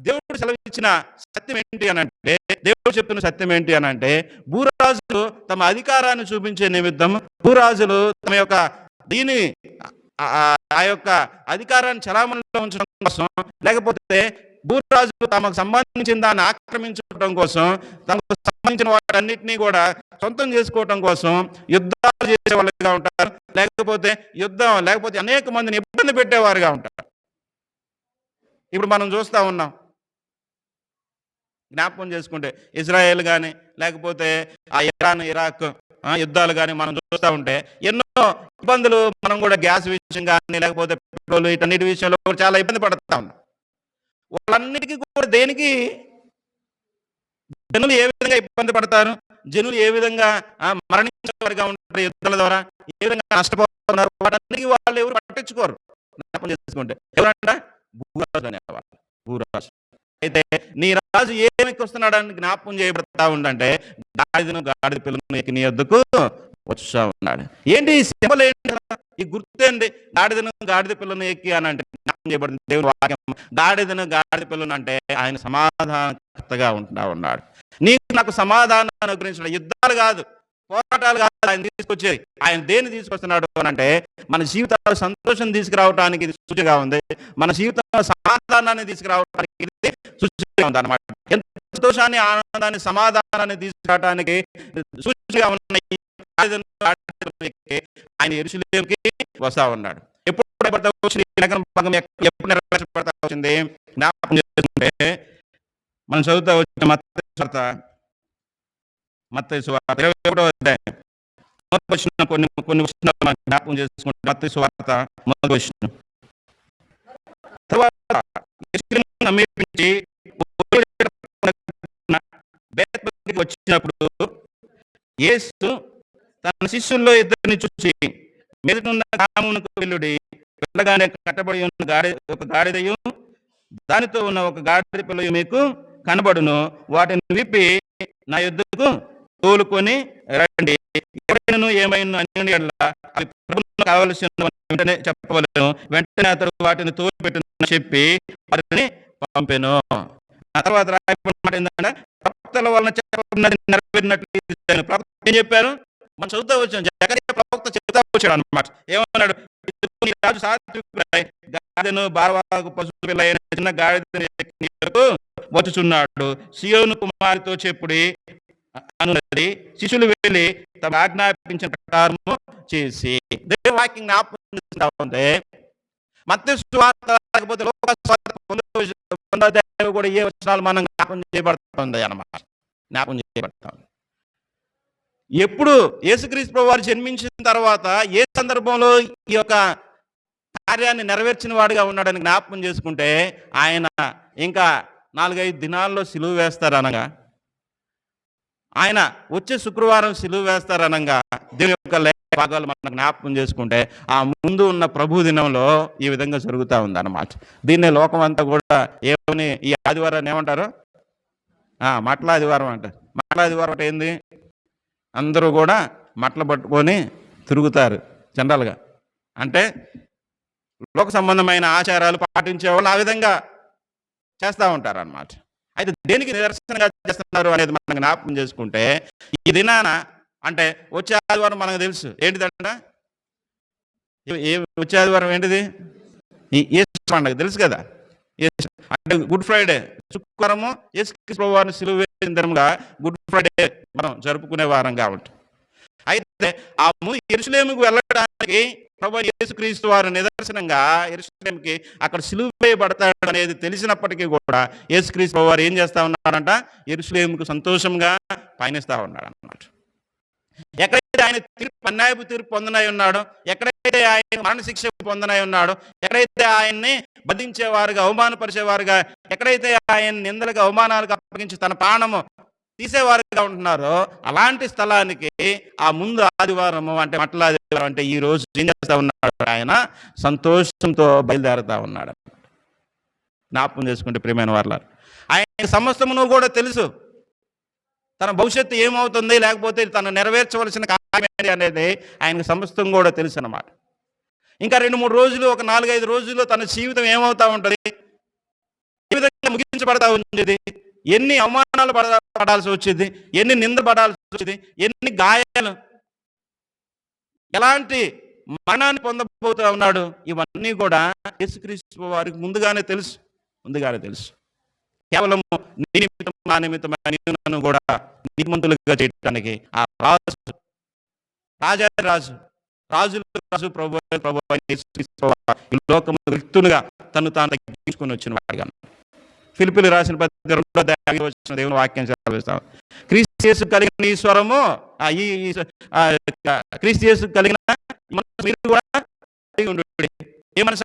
దేవుడు సెలవిచ్చిన సత్యం ఏంటి అని అంటే, దేవుడు చెప్పిన సత్యం ఏంటి అని అంటే, భూరాజులు తమ అధికారాన్ని చూపించే నిమిత్తం, భూరాజులు తమ యొక్క దీని ఆ యొక్క అధికారాన్ని చలామణిలో ఉంచడం కోసం, లేకపోతే భూరాజులు తమకు సంబంధించిన దాన్ని ఆక్రమించడం కోసం, తమకు సంబంధించిన వాటన్నిటినీ కూడా సొంతం చేసుకోవటం కోసం యుద్ధాలు చేసే వాళ్ళుగా ఉంటారు, లేకపోతే అనేక మందిని ఇబ్బంది పెట్టేవారుగా ఉంటారు. ఇప్పుడు మనం చూస్తూ ఉన్నాం, జ్ఞాపకం చేసుకుంటే ఇజ్రాయెల్ కానీ, లేకపోతే ఆ ఇరాన్ ఇరాక్ యుద్ధాలు కానీ మనం చూస్తూ ఉంటే ఎన్నో ఇబ్బందులు మనం కూడా గ్యాస్ విషయం కానీ, లేకపోతే పెట్రోల్, వీటన్నిటి విషయంలో చాలా ఇబ్బంది పడుతూ ఉన్నాం. వాళ్ళన్నిటికీ కూడా దేనికి? జనులు ఏ విధంగా ఇబ్బంది పడతారు, జనులు ఏ విధంగా మరణించేవారుగా ఉంటారు యుద్ధాల ద్వారా, ఏ విధంగా నష్టపోతున్నారు, వాటన్నిటికీ వాళ్ళు ఎవరు పట్టించుకోరు. జ్ఞాపకం చేసుకుంటే ఎవరంట? భూరాజు అనేవాళ్ళు, భూరాజు. అయితే నీ రాజు ఏమికి వస్తున్నాడని జ్ఞాపకం చేయబడతా ఉందంటే, గాడిదను గాడిద పిల్లను ఎక్కి నీ యొద్దకు వచ్చా ఉన్నాడు. ఏంటి ఈ సింబల్? ఏంటి ఈ గుర్తేంటి? గాడిదను గాడిద పిల్లను ఎక్కి అని అంటే జ్ఞాపకం చేయబడింది దేవుని వాక్యం. గాడిదను గాడిద పిల్లను అంటే ఆయన సమాధానకర్తగా ఉంటూ ఉన్నాడు. నీకు నాకు సమాధానం అనుగ్రహించడం, యుద్ధాలు కాదు, పోరాటాలు కాదు ఆయన తీసుకొచ్చేది. ఆయన దేన్ని తీసుకొస్తున్నాడు అని అంటే, మన జీవితాల్లో సంతోషం తీసుకురావడానికి ఇది సూచిగా ఉంది, మన జీవితంలో సమాధానాన్ని తీసుకురావడానికి ఇది సూచిగా ఉంది అన్నమాట. ఎంత సంతోషాన్ని, ఆనందాన్ని, సమాధానాన్ని తీసుకురావడానికి సూచిగా ఉన్నాయి. ఆయన యెరూషలేముకి వస్తా ఉన్నాడు. ఎప్పుడు నెరవేర్చబడతా వచ్చింది? జ్ఞాపకం చేసుకుంటే మనం చదువుతా వచ్చిన మత్తయి వార్త మత్తయి సువార్త 21వ అధ్యాయం మొదటి వచనం కొన్ని వచనాలు మనం జ్ఞాపకం చేసుకుంటే మత్తయి సువార్త మొదటి వచనం. తర్వాత యెరూషలేమును సమీపించి బేత్లెహేముకి వచ్చినప్పుడు యేసు తన శిష్యుల్లో ఇద్దరిని చూసి మెదడున్న గ్రామమునకు వెళ్ళుడి, వెళ్ళగానే కట్టబడి ఉన్న ఒక గాడిదయు దానితో ఉన్న ఒక గాడిద పిల్లయు మీకు కనబడును, వాటిని విప్పి నా యొద్దకు తోలుకొని రండి. ఎవరైనా ఏమైనా అని అవి ప్రభువుకు కావలసిన వెంటనే చెప్పవలను. వెంటనే అతడు వాటిని తోలుపెట్టును చెప్పి వారిని పంపెను. ఆ తర్వాత రాయబడిన మాట ఏంటంటే ప్రవక్తల వలన చెప్పబడినది నెరవేరినట్లు. ప్రవక్త ఏం చెప్పారు? మనం చదువుతా వచ్చాం. జకర్యా ప్రవక్త చెబుతా వచ్చాడు అన్నమాట. ఏమన్నాడు? రాజు సాత్వికుడై గాడిదను బారవాకు పశువు పిల్ల అయిన చిన్న గాడిదను వచ్చుచున్నాడు, సియోను కుమారితో చెప్పుడి అనున్నది. శిష్యులు వెళ్ళి తమ ఆజ్ఞాపించిన ప్రకారము చేసి దేవుని వాక్యం జ్ఞాపకం ఉంటే మత్తయి సువార్త లేకపోతే లోక సువార్త 1వ అధ్యాయంలో కూడా ఏ వచనాలు మనం జ్ఞాపకం చేయబడుతుంది అన్నమాట. జ్ఞాపకం చేయబడతాం. ఎప్పుడు యేసుక్రీస్తు ప్రభువు వారు జన్మించిన తర్వాత ఏ సందర్భంలో ఈ యొక్క కార్యాన్ని నెరవేర్చిన వాడుగా ఉన్నాడని జ్ఞాపకం చేసుకుంటే ఆయన ఇంకా 4-5 దినాల్లో సిలువ వేస్తారనగా, ఆయన వచ్చే శుక్రవారం సిలువ వేస్తారనగా దేవుని యొక్క భాగాలు మనం జ్ఞాపకం చేసుకుంటే ఆ ముందు ఉన్న ప్రభు దినంలో ఈ విధంగా జరుగుతూ ఉందన్నమాట. దీన్నే లోకం అంతా కూడా ఏమని ఈ ఆదివారాన్ని ఏమంటారు? మట్ల ఆదివారం అంటారు. మట్ల ఆదివారం అంటే ఏంది? అందరూ కూడా మట్టలు పట్టుకొని తిరుగుతారు జనరల్గా. అంటే లోక సంబంధమైన ఆచారాలు పాటించే వాళ్ళు ఆ విధంగా చేస్తూ ఉంటారు అన్నమాట. అయితే దేనికి నిదర్శనంగా చేస్తున్నారు అనేది మనం జ్ఞాపకం చేసుకుంటే ఈ దినాన అంటే వచ్చే ఆదివారం మనకు తెలుసు ఏంటిదంట. వచ్చే ఆదివారం ఏంటిది? ఈ యేసు పండుగ తెలుసు కదా. అంటే గుడ్ ఫ్రైడే, శుక్రవారము యేసుక్రీస్తు ప్రభువును సిలువ వేసిన దినంగా గుడ్ ఫ్రైడే మనం జరుపుకునే వారంగా ఉంటుంది. అయితే ఆ యెరూషలేముకు వెళ్ళడానికి ప్రభువు యేసుక్రీస్తు వారు నిదర్శనంగా యెరూషలేముకి అక్కడ సిలువ వేయబడతాడు అనేది తెలిసినప్పటికీ కూడా యేసుక్రీస్తు ప్రభువు వారు ఏం చేస్తా ఉన్నాడంట? యెరూషలేముకు సంతోషంగా పయనిస్తా ఉన్నాడు అన్నమాట. ఎక్కడైతే ఆయన అన్యాయపు తీర్పు పొందనై ఉన్నాడో, ఎక్కడైతే ఆయన మరణశిక్ష పొందనై ఉన్నాడో, ఎక్కడైతే ఆయన్ని బంధించేవారుగా అవమానపరిచేవారుగా, ఎక్కడైతే ఆయన నిందలకు అవమానాలకు అప్పగించి తన ప్రాణము తీసేవారుగా ఉంటున్నారో అలాంటి స్థలానికి ఆ ముందు ఆదివారము అంటే మట్ల ఆదివారం అంటే ఈ రోజు ఏం చేస్తా ఉన్నాడు? ఆయన సంతోషంతో బయలుదేరుతా ఉన్నాడు. జ్ఞాపకం చేసుకుంటే ప్రియమైన వారలారా, ఆయన సమస్తమును కూడా తెలుసు. తన భవిష్యత్తు ఏమవుతుంది, లేకపోతే తను నెరవేర్చవలసిన కార్యం ఏంటి అనేది ఆయనకు సమస్తం కూడా తెలుసు అన్నమాట. ఇంకా 2-3 రోజులు, ఒక 4-5 రోజుల్లో తన జీవితం ఏమవుతా ఉంటుంది, ఏ విధంగా ముగించబడతా ఉండేది, ఎన్ని అవమానాలు పడాల్సి వచ్చేది, ఎన్ని నింద పడాల్సి వచ్చేది, ఎన్ని గాయాలు, ఎలాంటి మరణాన్ని పొందబోతూ ఉన్నాడు, ఇవన్నీ కూడా యేసుక్రీస్తు వారికి ముందుగానే తెలుసు. కేవలం నీ నిమిత్తం నా నిమిత్తమైన నన్ను కూడా నీతిమంతులుగా చేయడానికి ఆ రాజు ప్రభు ఈ లోకము వ్యక్తులుగా తను తాను తగ్గించుకొని వచ్చిన వాడిగా. ఫిలిప్పీయులకు రాసిన పత్రిక 2వ అధ్యాయం వచ్చిన దేవుని వాక్యం చదివిస్తాం. క్రీస్తు యేసు కలిగిన ఈ స్వరము క్రీస్తు యేసు కలిగిన మీరు కూడా కలిగి ఉండండి. ఏ మనసు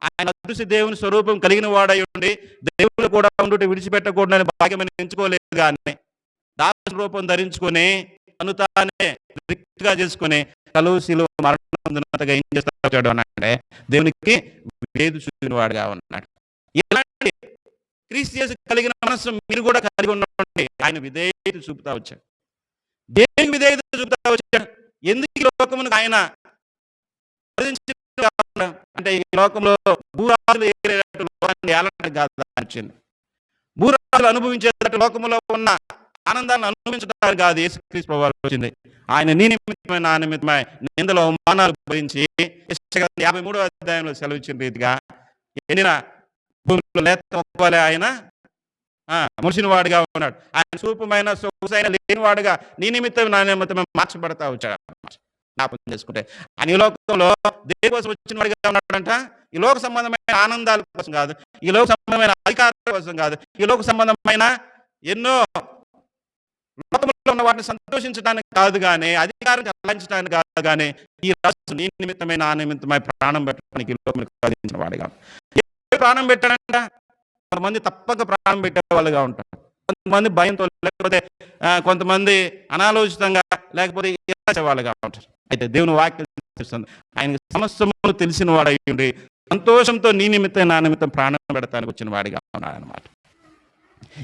ఆయన అదృశ్య దేవుని స్వరూపం కలిగిన వాడై ఉండి దేవుడు కూడా ఉండి విడిచిపెట్టకూడదని భాగ్యమని ఎంచుకోలేదు, కానీ దాసు రూపం ధరించుకొని తను తానే రిక్ట్గా చేసుకుని కలువ శిలువ మరణంగా ఏం చేస్తాడు అంటే దేవునికి వేదు చూపిన వాడుగా ఉన్నాడు. ఇలాంటి క్రీస్తు యేసు కలిగిన మనస్సు మీరు కూడా కలిగి ఉండండి. ఆయన విధేయత చూపుతా వచ్చాడు. దేనికి విధేయత చూపుతా వచ్చాడు? ఎందుకు ఈ లోకమునకు ఆయన అంటే ఈ లోకంలో భూరాజులు ఏలాంటి కాదు వచ్చింది. భూరాజులు అనుభవించేటట్టు లోకంలో ఉన్న ఆనందాన్ని అనుభవించడానికి కాదు యేసుక్రీస్తు ప్రభువు వచ్చింది. ఆయన నీ నిమిత్తమై నా నిమిత్తమై నిందలో అవమానాలు భరించి 53వ అధ్యాయంలో సెలవిచ్చిన రీతిగా ఎండిన భూమిలో లేత మొక్కవలే ఆయన మురిసిన వాడుగా ఉన్నాడు. ఆయన సూపమైన సొగసైన లేనివాడుగా నీ నిమిత్తం నా నిమిత్తమై మార్చబడతా వచ్చాడు. జ్ఞాపకం చేసుకుంటే ఆయన ఈ లోకంలో దేని కోసం వచ్చిన వాడిగా ఉన్నాడంట? ఈ లోక సంబంధమైన ఆనందాల కోసం కాదు, ఈ లోక సంబంధమైన అధికారాల కోసం కాదు, ఈ లోక సంబంధమైన ఎన్నో లోకంలో ఉన్న వాటిని సంతోషించడానికి కాదు కానీ, అధికారం చెలాయించడానికి కాదు కానీ, ఈ రాజు నీ నిమిత్తమై నా నిమిత్తమై ప్రాణం పెట్టడానికి ఈ లోకములకు కలిగించిన వాడిగా. ప్రాణం పెట్టాడంట. కొంతమంది తప్పక ప్రాణం పెట్టే వాళ్ళుగా ఉంటారు, కొంతమంది భయంతో, లేకపోతే కొంతమంది అనాలోచితంగా, లేకపోతే వాళ్ళుగా ఉంటారు. అయితే దేవుని వాక్యం తెలుస్తుంది, ఆయనకి సమస్తము తెలిసిన వాడై ఉండి సంతోషంతో నీ నిమిత్తం నా నిమిత్తం ప్రాణం పెడతానికి వచ్చిన వాడిగా ఉన్నాడు అనమాట.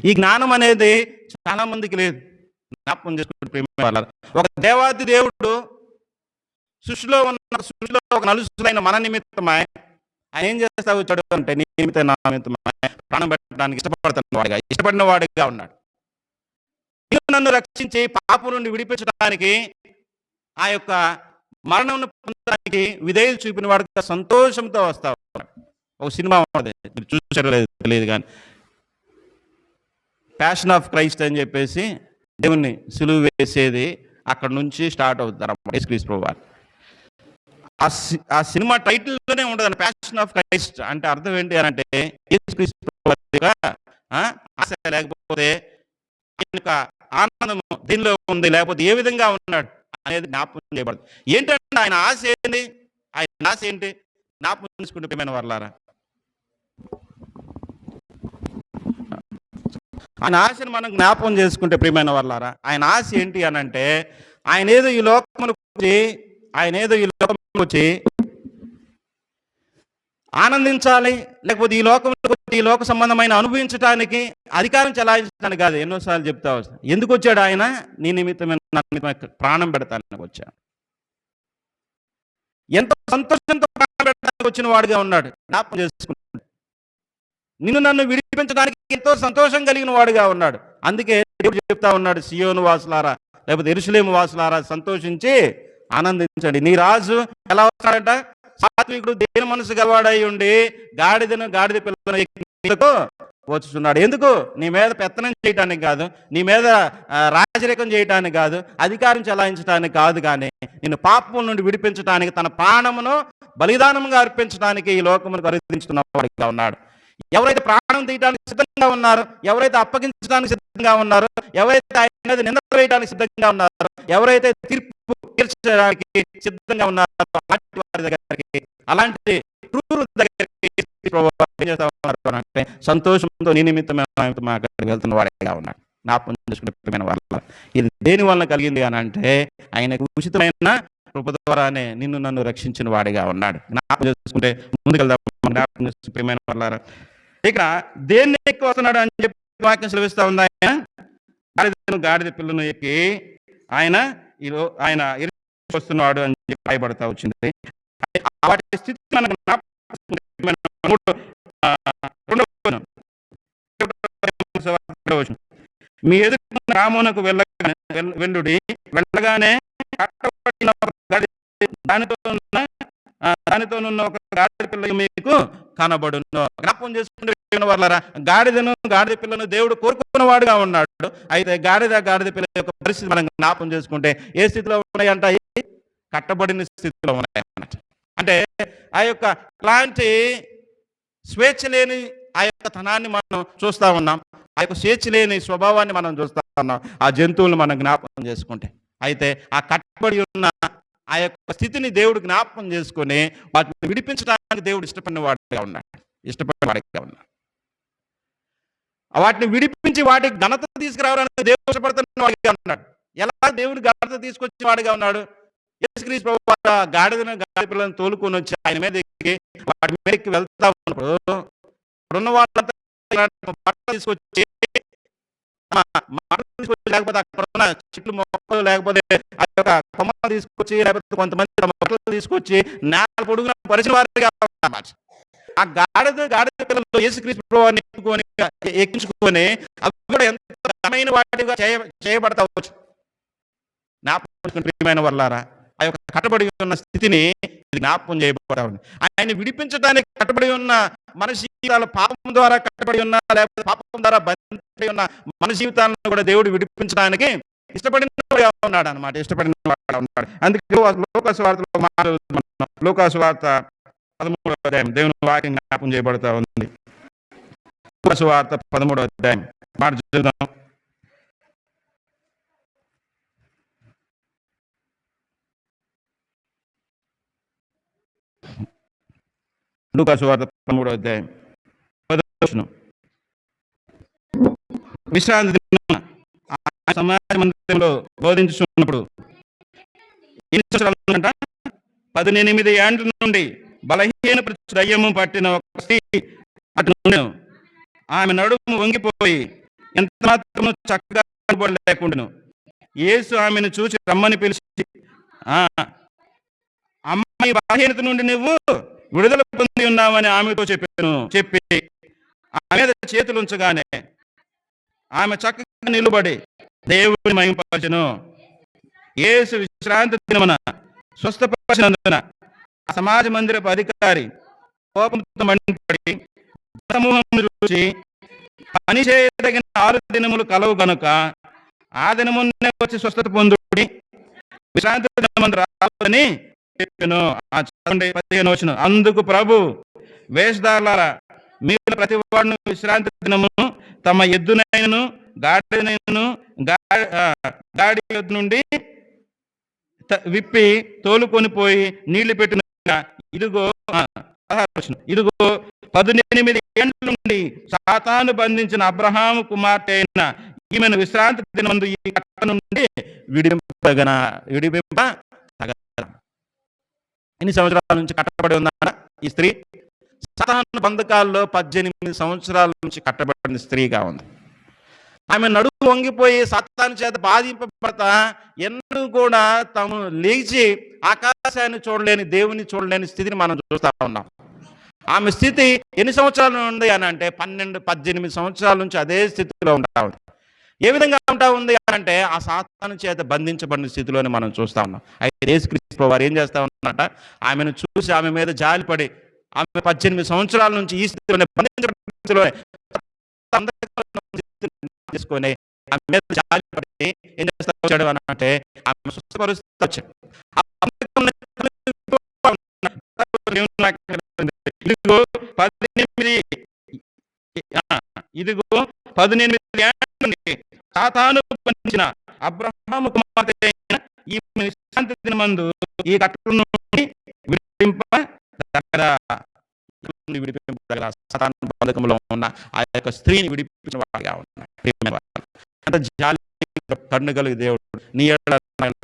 ఈ జ్ఞానం అనేది చాలా మందికి లేదు. జ్ఞాపకం చేసుకుంటే ప్రేమ వాళ్ళ, ఒక దేవాది దేవుడు సృష్టిలో ఒక నలుసులైన మన నిమిత్తమై ఆయన ఏం చేస్తా వచ్చాడు అంటే, నీ నిమిత్తం నా నిమిత్తమై ప్రాణం పెట్టడానికి ఇష్టపడిన వాడిగా ఉన్నాడు. నన్ను రక్షించి పాపం నుండి విడిపించడానికి, ఆ యొక్క మరణం పొందడానికి విధేయులు చూపిన వాడిగా సంతోషంతో వస్తా ఉన్నాడు. ఒక సినిమా ఉన్నది, మీరు చూసారో లేదు తెలియదు కానీ, ప్యాషన్ ఆఫ్ క్రైస్ట్ అని చెప్పేసి దేవుణ్ణి సిలువ వేసేది అక్కడ నుంచి స్టార్ట్ అవుతారు అన్నమాట. యేసుక్రీస్తు ప్రభువు ఆ సినిమా టైటిల్లోనే ఉండదు ప్యాషన్ ఆఫ్ క్రైస్ట్ అంటే అర్థం ఏంటి అని అంటే, యేసుక్రీస్తు ప్రభువుగా ఆశ లేకపోతే ఆనందము దీనిలో ఉంది, లేకపోతే ఏ విధంగా ఉన్నాడు అనేది జ్ఞాపకం చేయబడదు. ఏంటంటే ఆయన ఆశ ఏంటి, ఆయన ఆశ ఏంటి జ్ఞాపకం చేసుకుంటే ప్రియమైన వాళ్ళారా, ఆయన ఆశను మనం జ్ఞాపకం చేసుకుంటే ప్రియమైన వాళ్ళారా, ఆయన ఆశ ఏంటి అని అంటే, ఆయన ఏదో ఈ లోకములకు వచ్చి ఆనందించాలి, లేకపోతే ఈ లోక సంబంధమైన అనుభవించడానికి, అధికారం చెలాయించడానికి కాదు. ఎన్నోసార్లు చెప్తా వస్తాను, ఎందుకు వచ్చాడు ఆయన, నీ నిమిత్తమైన ప్రాణం పెడతానికి వచ్చాడు. ఎంతో సంతోషంతో ప్రాణం పెట్టడానికి వచ్చిన వాడిగా ఉన్నాడు. జ్ఞాపకం చేసుకుంటాడు, నిన్ను నన్ను విడిపించడానికి ఎంతో సంతోషం కలిగిన వాడిగా ఉన్నాడు. అందుకే దేవుడు చెప్తా ఉన్నాడు, సియోను వాసులారా, లేకపోతే యెరూషలేము వాసులారా, సంతోషించి ఆనందించండి. నీ రాజు ఎలా వస్తాడంట, సాత్వికుడు, దేని మనసు గలవాడై ఉండి గాడిద పిల్లలకు వచ్చుతున్నాడు. ఎందుకు, నీ మీద పెత్తనం చేయటానికి కాదు, నీ మీద రాజరికం చేయటానికి కాదు, అధికారం చెలాయించడానికి కాదు, కానీ నిన్ను పాపం నుండి విడిపించడానికి, తన ప్రాణమును బలిదానంగా అర్పించడానికి ఈ లోకమును ఖరీదించుతున్న వాడిగా ఉన్నాడు. ఎవరైతే ప్రాణం తీయడానికి సిద్ధంగా ఉన్నారో, ఎవరైతే అప్పగించడానికి సిద్ధంగా ఉన్నారో, ఎవరైతే ఆయన నింద వేయడానికి సిద్ధంగా ఉన్నారో, ఎవరైతే తీర్పు తీర్చడానికి సిద్ధంగా ఉన్నారో, అలాంటి వారి దగ్గరికి, అలాంటి దగ్గరికి సంతోషంతో నీ నిమిత్తమైన అక్కడికి వెళ్తున్న వాడిగా ఉన్నాడు. జ్ఞాపకం చేసుకునే వాళ్ళ, ఇది దేని వలన కలిగింది అని అంటే, ఆయనకు ఉచితమైన కృప ద్వారానే నిన్ను నన్ను రక్షించిన వాడిగా ఉన్నాడు. జ్ఞాపకం చేసుకుంటే ముందుకెళ్దాం. జ్ఞాపకం చేసుకునే ప్రియమైన వాళ్ళ, ఇక దేన్ని ఎక్కువ వస్తున్నాడు అని చెప్పి వాక్యం సెలవిస్తా ఉంది. ఆయన గాడిద పిల్లను ఎక్కి ఆయన వస్తున్నాడు అని చెప్పి రాయబడతా వచ్చింది. వాటి స్థితి మనకు మీ ఎదురు రామునకు వెళ్ళుడి, వెళ్ళగానే దానితోనున్న ఒక గాడిద పిల్ల మీకు కనబడును. జ్ఞాపకం చేసుకుంటే వాళ్ళరా, గాడిద పిల్లను దేవుడు కోరుకున్న వాడుగా ఉన్నాడు. అయితే గాడిద పిల్ల యొక్క పరిస్థితి మనం జ్ఞాపకం చేసుకుంటే ఏ స్థితిలో ఉన్నాయంట, కట్టబడిన స్థితిలో ఉన్నాయన్నమాట. అంటే ఆ యొక్క ఇలాంటి స్వేచ్ఛ లేని ఆ యొక్క తనాన్ని మనం చూస్తూ ఉన్నాం, ఆ యొక్క స్వేచ్ఛ లేని స్వభావాన్ని మనం చూస్తూ ఉన్నాం ఆ జంతువులను మనం జ్ఞాపకం చేసుకుంటే. అయితే ఆ కట్టబడి ఉన్న ఆ యొక్క స్థితిని దేవుడు జ్ఞాపకం చేసుకొని వాటిని విడిపించడానికి దేవుడు ఇష్టపడిన వాడిగా ఉన్నాడు. వాటిని విడిపించి వాటికి ఘనత తీసుకురావాలని దేవుడు ఇష్టపడుతున్న వాడిగా ఉన్నాడు. ఎలా దేవుడు ఘనత తీసుకొచ్చిన వాడిగా ఉన్నాడు, యేసుక్రీస్తు ప్రభువు గాడిద పిల్లలను తోలుకొని వచ్చి ఆయన మీద ఎక్కి వాటి మీదకి వెళ్తా ఉన్నప్పుడు ఉన్న వాళ్ళంతా తీసుకొచ్చి లేకపోతే అక్కడ ఉన్న చెట్లు మొక్కలు, లేకపోతే ఆ యొక్క కొమ్మలు తీసుకొచ్చి, లేకపోతే కొంతమంది మొక్కలు తీసుకొచ్చి నేల పొడుగున పరిచిన వారిగా అన్నమాట. ఆ గాడిద పిల్లలు యేసుక్రీస్తు ప్రభువుని ఎక్కించుకొని అవి కూడా ఎంత ఘనమైన వాటిగా చేయబడతా వచ్చు. జ్ఞాపకం ప్రియమైన వాళ్ళారా, ఆ యొక్క కట్టబడి ఉన్న స్థితిని జ్ఞాపకం చేయబడతా ఉంది. ఆయన విడిపించడానికి కట్టబడి ఉన్న మన జీవితాలు, పాపం ద్వారా కట్టబడి ఉన్న, లేకపోతే పాపం ద్వారా బంధించబడి ఉన్న మన జీవితాలను కూడా దేవుడు విడిపించడానికి ఇష్టపడిన ఉన్నాడు అనమాట. ఇష్టపడిన వాడు ఉన్నాడు. అందుకే లూకా సువార్త 13వ అధ్యాయం దేవుని వాక్యం జ్ఞాపకం చేయబడతా ఉంది. లూకా సువార్త 13వ అధ్యాయం మాట చూద్దాం. లూకా సువార్త 13వ అధ్యాయం 10వ వచనం. విశ్రాంతి దినమున ఆయన సమాజ మందిరంలో బోధించుచున్నప్పుడు ఎన్ని సంవత్సరాలు అంట? 18 ఏండ్ల నుండి బలహీన దయ్యము పట్టిన ఒక స్త్రీ అటు నుండెను. ఆమె నడుము వంగిపోయి ఎంత మాత్రము చక్కగా కనబడలేకుండాను. యేసు ఆమెను చూసి రమ్మని పిలిచి, అమ్మాయి బలహీనత నుండి నువ్వు విడుదల పొంది ఉన్నావని ఆమెతో చెప్పి ఆమె మీద చేతులు ఉంచగానే ఆమె చక్కగా నిలబడి దేవుని మహిమపరచెను. యేసు విశ్రాంతి దినమున స్వస్థపరిచినందున సమాజ మందిరపు అధికారి కోపంతో మండిపడి సమూహం చూసి పని చేయదగిన 6 దినములు కలవు గనుక ఆ దినమునే వచ్చి స్వస్థత పొందుడి, విశ్రాంతి దినమందు రావాలని చెప్పెను. 15వ వచనం. అందుకు ప్రభు, వేషధారులారా, మీరు ప్రతి వాడును విశ్రాంతి దినమును తమ ఎద్దునైనను గాడిదైనను గాడి యొద్ద నుండి విప్పి తోలుకొని పోయి నీళ్లు పెట్టిన ఇదిగో 18 ఏండ్ల నుండి సాతాను బంధించిన అబ్రహాము కుమార్తె అయిన ఈమెను విశ్రాంతి దినమందు ఈ కట్ట నుండి విడిపింప. ఎన్ని సంవత్సరాల నుంచి కట్టబడి ఉందా ఈ స్త్రీ? సాతాను బంధకాల్లో 18 సంవత్సరాల నుంచి కట్టబడిన స్త్రీగా ఉంది. ఆమె నడుము వంగిపోయి సాతాను చేత బాధింపబడతా ఎన్నడూ కూడా తాము లేచి ఆకాశాన్ని చూడలేని, దేవుని చూడలేని స్థితిని మనం చూస్తూ ఉన్నాం. ఆమె స్థితి ఎన్ని సంవత్సరాల నుండి అని అంటే 18 సంవత్సరాల నుంచి అదే స్థితిలో ఉంటా ఉంది. ఏ విధంగా ఉంటా ఉంది అంటే ఆ సాతాను చేత బంధించబడిన స్థితిలోనే మనం చూస్తూ ఉన్నాం. అయితే యేసుక్రీస్తు వారు ఏం చేస్తా ఉన్నారట? ఆమెను చూసి ఆమె మీద జాలిపడి, ఆమె 18 సంవత్సరాల నుంచి ఈ స్థితిలోనే బంధించబడిన స్థితిలోనే తీసుకొని ఆమె మీద జాలిపడి ఏం చేస్తా వచ్చాడు అని అంటే ఆమె స్వస్థపరుస్తూ వచ్చాడు. ఇదిగో 18 ఏళ్ల నుండి సాతాను బంధించిన అబ్రహాము కుమార్తె అయిన ఈ విశ్రాంతి దినమందు ఈ కట్టల నుండి విడిపింపదగరా. సాతాను బంధకంలో ఉన్న ఆ యొక్క స్త్రీని విడిపించిన వాడిగా ఉన్నాడు. అంత జాలి కన్నుగలిగి దేవుడు నీ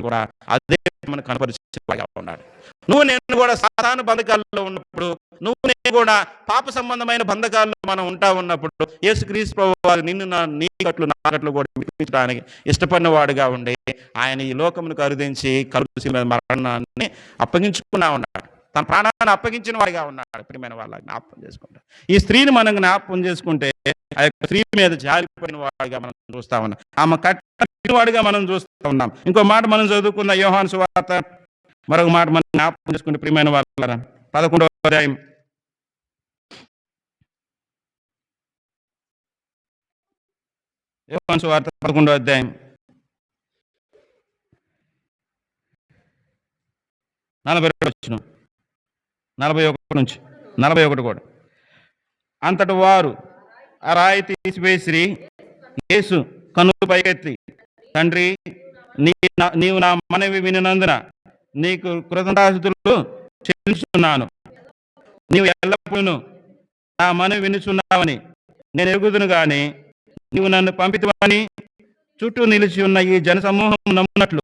కూడా అదే మనం కనపరిచేవాడిగా ఉన్నాడు. నువ్వు నేను కూడా సాతాను బంధకాల్లో ఉన్నప్పుడు, నువ్వు నేను కూడా పాప సంబంధమైన బంధకాల్లో మనం ఉన్నప్పుడు యేసుక్రీస్తు ప్రభువు నిన్ను నీ గట్లు నా గట్లు కూడా విడిపించడానికి ఇష్టపడిన వాడుగా ఉండి ఆయన ఈ లోకమును కరుదించి కలుగు మరణాన్ని అప్పగించుకున్నా ఉన్నాడు. తన ప్రాణాన్ని అప్పగించిన వాడిగా ఉన్నాడు. ప్రియమైన వాళ్ళ జ్ఞాపకం చేసుకుంటాం. ఈ స్త్రీని మనం జ్ఞాపకం చేసుకుంటే ఆ యొక్క స్త్రీ మీద జారిపడిన వాడిగా మనం చూస్తా ఉన్నాం. ఆమె కట్టిన వాడిగా మనం చూస్తూ ఉన్నాం. ఇంకో మాట మనం చదువుకున్న యోహాను సువార్త మరొక మాట మనం జ్ఞాపకం చేసుకుంటే ప్రియమైన వాళ్ళ 11వ అధ్యాయం 11వ అధ్యాయం 42 వచనం, 41 నుంచి 41 కూడా. అంతటి వారు ఆ రాయి తీసివేసిరి. యేసు కన్నులు పైకెత్తి, తండ్రి, నీవు నా మనవి వినినందున నీకు కృతజ్ఞతాస్తుతులు చెల్లిస్తున్నాను. నీవు ఎల్లప్పుడూ నా మనవి వినుచున్నావని నేను ఎరుగుదును గాని నీవు నన్ను పంపితవని చుట్టూ నిలిచి ఉన్న ఈ జన సమూహం నమ్మునట్లు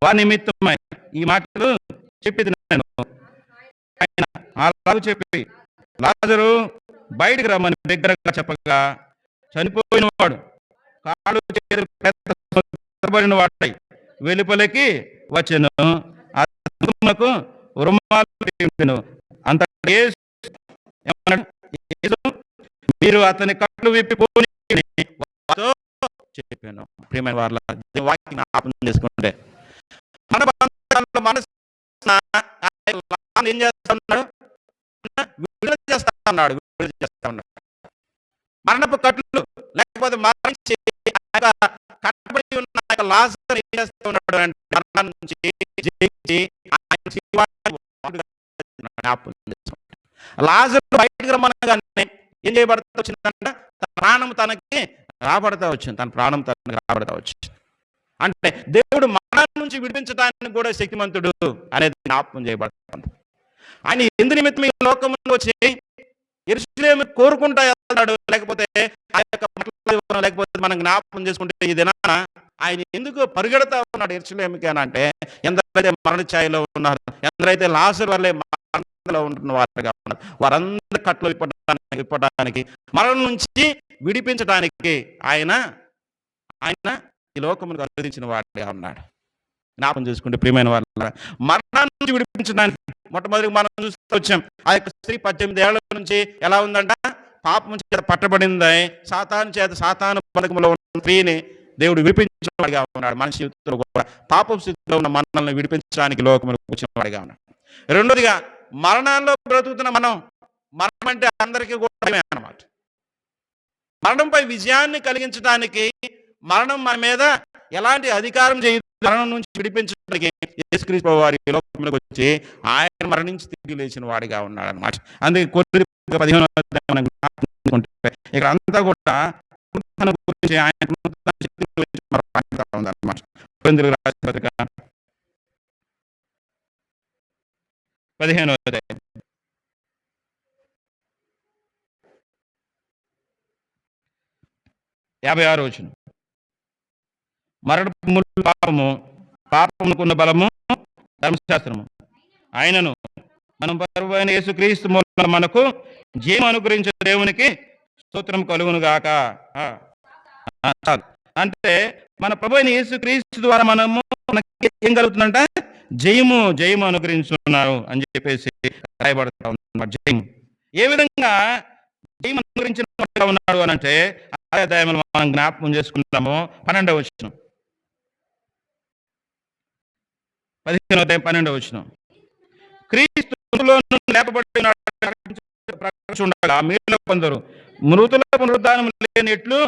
వారి నిమిత్తమై ఈ మాటలు చెప్పి నేను. ఆయన అలాగ చెప్పి లాజరు బయటికి రమ్మని దగ్గరగా చెప్పగా చనిపోయిన వాడు కాళ్ళు చేతులు వాడై వెలుపలికి వచ్చెను. అతనికి రుమాలు అంత ఏమన్నాడు? మీరు అతని కట్లు విప్పిపోని చెప్పాను. ప్రియమైన వాళ్ళ వాక్యం జ్ఞాపకం చేసుకుంటే మన మనసు ఏం చేస్తా ఉన్నాడు? విడుదల చేస్తా ఉన్నాడు. మరణపు కట్లు లేకపోతే మరణించి కట్టబడి ఉన్న లాజరు ఏం చేస్తా ఉన్నాడు అంటే మరణం నుంచి జయించి లాజరు బయటకు రమ్మనగానే ఏం చేయబడతా వచ్చిందంటే తన ప్రాణం తనకి రాబడతా వచ్చింది. అంటే దేవుడు మరణం నుంచి విడిపించడానికి కూడా శక్తిమంతుడు అనేది జ్ఞాపకం చేయబడుతుంది. ఆయన ఎందు నిమిత్తం ఈ లోకంలో వచ్చి యెరూషలేము కోరుకుంటా వెళ్తాడు, లేకపోతే ఆ యొక్క లేకపోతే మనం జ్ఞాపకం చేసుకుంటే ఈ దినాన ఆయన ఎందుకు పరిగెడతా ఉన్నాడు యెరూషలేముకి అని అంటే, ఎందరైతే మరణ ఛాయలో ఉన్నారు, ఎందరైతే లాజరు వలె మరణంలో ఉంటున్న వారుగా ఉన్నారు, వారందరి కట్లు విప్పడానికి మరణం నుంచి విడిపించడానికి ఆయన ఈ లోకమును అనువదించిన వాడిగా ఉన్నాడు. జ్ఞాపకం చేసుకుంటే ప్రియమైన వాళ్ళ, మరణాన్ని నుంచి విడిపించడానికి మొట్టమొదటి మనం చూస్తూ వచ్చాం. ఆ యొక్క స్త్రీ 18 ఏళ్ల నుంచి ఎలా ఉందంట, పాపం చేత పట్టబడింది, సాతాను బంధకములో ఉన్న స్త్రీని దేవుడు విడిపించిన వాడిగా ఉన్నాడు. మనిషి జీవితంలో కూడా పాపం స్థితిలో ఉన్న మనల్ని విడిపించడానికి లోకములకు వచ్చిన వాడిగా ఉన్నాడు. రెండోదిగా, మరణాల్లో బ్రతుకుతున్న మరణం అంటే అందరికీ కూడా అన్నమాట. మరణంపై విజయాన్ని కలిగించడానికి, మరణం మన మీద ఎలాంటి అధికారం చేయదు, మరణం నుంచి విడిపించడానికి యేసుక్రీస్తు వారి లోకంలోకి వచ్చి ఆయన మరణించి తిరిగి లేచిన వాడిగా ఉన్నాడు అన్నమాట. అందుకే కొరింథీ 15 ఇక్కడ అంతా కూడా గురించి ఆయన శక్తి గురించి ఉందన్నమాట. కొరింథీయులకు రాసిన పత్రిక 15వ అధ్యాయం 56వ వచనం. మరణపు ముళ్ళు పాపము, పాపమునకున్న బలము ధర్మశాస్త్రము, ఆయనను మనం ప్రభువైన యేసుక్రీస్తు మూలమున మనకు జీవం అనుగ్రహించే దేవునికి స్తోత్రం కలుగును గాక. చాలు. అంటే మన ప్రభువైన యేసుక్రీస్తు ద్వారా మనకి ఏం కలుగుతుందంట, జయము అనుగ్రహించున్నారు అని చెప్పేసి రాయబడతా ఉంది. జయము ఏ విధంగా జయము అనుగ్రహించిన ఉన్నాడు అని అంటే, ఆ అధ్యాయంలో మనం జ్ఞాపకం చేసుకుంటాము. 12వ వచనం, 15వ అధ్యాయం 12వ వచనం. క్రీస్తు లేపబడి ఉండగా మీలో కొందరు మృతుల పునరుద్ధానం లేనిట్లు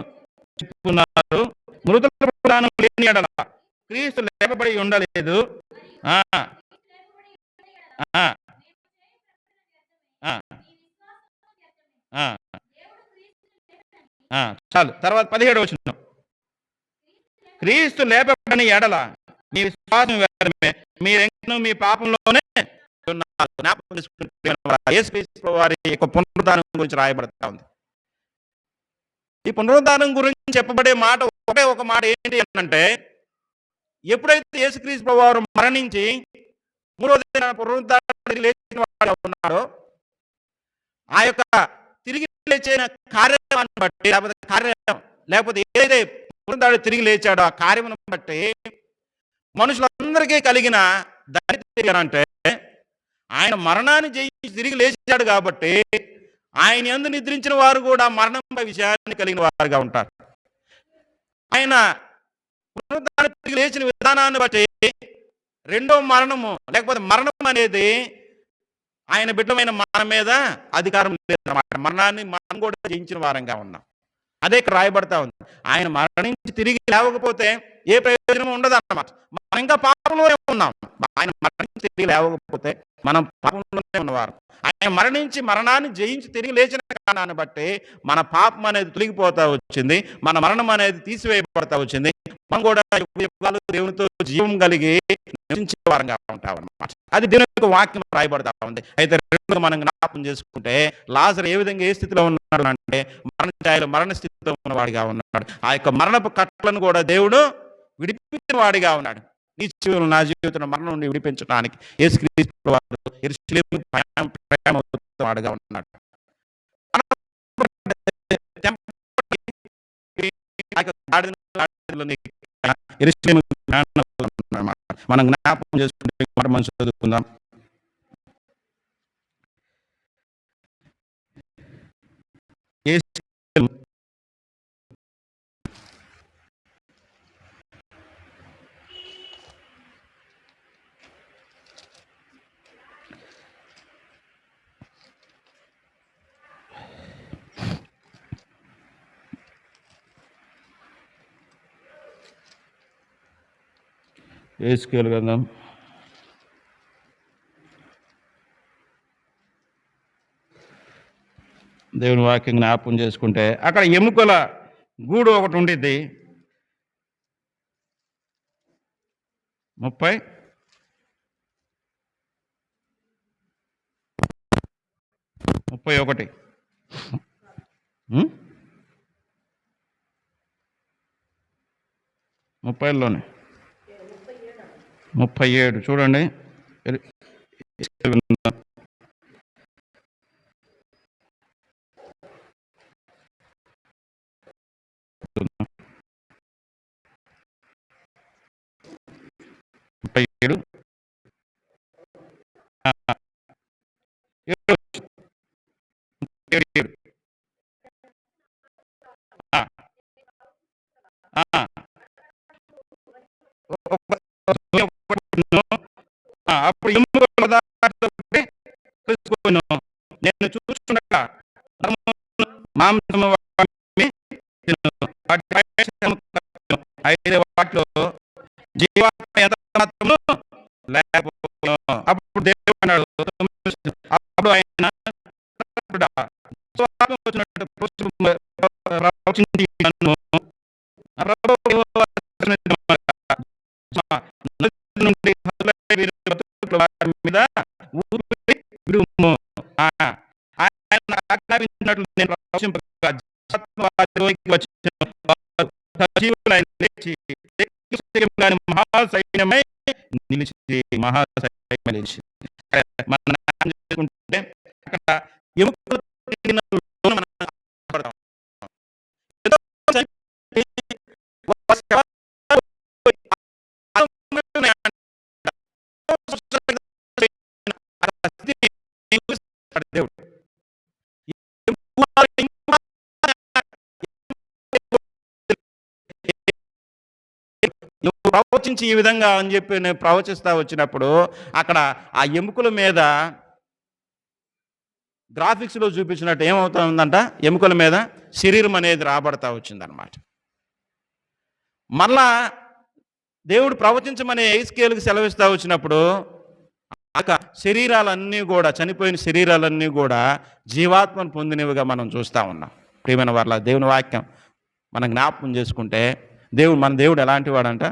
చెప్పుకున్నారు. మృతుల పునరుద్ధానం లేని ఎడల క్రీస్తు లేపబడి ఉండలేదు. చాలు. తర్వాత 17వ వచనం, క్రీస్తు లేపబడిన ఎడల మీ విశ్వాసం వ్యర్థమే, మీరెంకనూ మీ పాపంలోనే ఉన్నారు. జ్ఞాపకం చేసుకుంటే యేసుక్రీస్తు వారి యొక్క పునరుద్ధానం గురించి రాయబడతా ఉంది. ఈ పునరుద్ధానం గురించి చెప్పబడే మాట ఒకే ఒక మాట ఏంటి అంటే, ఎప్పుడైతే యేసుక్రీస్తు వారు మరణించి మూడో దిన పునరుద్ధానం లేచిన వాడు ఉన్నాడో, ఆ యొక్క తిరిగి లేచిన కార్యాన్ని బట్టి లేకపోతే ఏదైతే పునరుద్ధానం తిరిగి లేచాడో ఆ కార్యమును బట్టి మనుషులందరికీ కలిగిన దరిద్రం అంటే, ఆయన మరణాన్ని జయించి తిరిగి లేచాడు కాబట్టి ఆయన యందు నిద్రించిన వారు కూడా మరణంపై విజయాన్ని కలిగిన వారుగా ఉంటారు. ఆయన పునరుద్ధానం తిరిగి లేచిన విధానాన్ని బట్టి రెండో మరణము లేకపోతే మరణం అనేది ఆయన బిడ్డమైన మన మీద అధికారం లేదన్నమాట. మరణాన్ని మనం కూడా జయించిన వారంగా ఉన్నాం. అదే ఇక్కడ రాయబడతా ఉంది. ఆయన మరణించి తిరిగి లేవకపోతే ఏ ప్రయోజనం ఉండదు అన్నమాట. మనం ఇంకా పాపంలోనే ఉన్నాం. ఆయన మరణించి తిరిగి లేవకపోతే మనం పాపంలోనే ఉన్నవారు. ఆయన మరణించి మరణాన్ని జయించి తిరిగి లేచిన కారణాన్ని బట్టి మన పాపం అనేది తొలగిపోతా వచ్చింది, మన మరణం అనేది తీసివేయబడతా వచ్చింది. మనం కూడా దేవునితో జీవం కలిగి నివసించే వారంగా ఉంటాం అన్నమాట. అది దేవుని యొక్క వాక్యం రాయబడతా ఉంది. అయితే రెండు మనం జ్ఞాపకం చేసుకుంటే, లాజరు ఏ విధంగా ఏ స్థితిలో ఉన్నాడు అంటే మరణ స్థితిలో ఉన్నవాడిగా ఉన్నాడు. ఆ యొక్క మరణపు కట్టలను కూడా దేవుడు విడిపించిన వాడిగా ఉన్నాడు. నీ జీవితంలో నా జీవితంలో మరణం నుండి విడిపించడానికి యేసుక్రీస్తు వారు యెరూషలేముకు వాడుగా ఉన్నాడు. మనం జ్ఞాపకం చేసుకుంటే మనం చదువుకుందాం. యేసుకేలు గ్రంథం 30 దేవుని వాక్యం జ్ఞాపకం చేసుకుంటే అక్కడ ఎముకల గూడు ఒకటి ఉండిద్ది. 30 31. 30లోనే 37 చూడండి. ఏడు అప్పుడు నేను చూస్తుండగా మాంసము అయితే వాటిలో జీవాత్మ ఎంత మాత్రము లేకపోవడం. అప్పుడు దేవుడు అన్నాడు, అప్పుడు ఆయన వచ్చినట్టు ప్రవచించి నన్ను నుండి మీద ఊపిరి విడుము. ఆయన ఆజ్ఞాపించినట్లు నేను ప్రవచింపగా మహాసైన్యమై నిలిచి మహాసైన్యమై నిలిచి మనం చేసుకుంటే అక్కడ ఎముకలు మనం పడతాం. దేవుడు నువ్వు ప్రవచించి ఈ విధంగా అని చెప్పి నేను ప్రవచిస్తా వచ్చినప్పుడు అక్కడ ఆ ఎముకల మీద గ్రాఫిక్స్లో చూపించినట్టు ఏమవుతుందంట, ఎముకల మీద శరీరం అనేది రాబడతా వచ్చిందనమాట. మళ్ళా దేవుడు ప్రవచించమనే ఎహెజ్కేలుకి సెలవిస్తూ వచ్చినప్పుడు శరీరాలన్నీ కూడా, చనిపోయిన శరీరాలన్నీ కూడా జీవాత్మను పొందినవిగా మనం చూస్తూ ఉన్నాం. ప్రియమైన వాళ్ళ దేవుని వాక్యం మనం జ్ఞాపకం చేసుకుంటే మన దేవుడు ఎలాంటి వాడంట,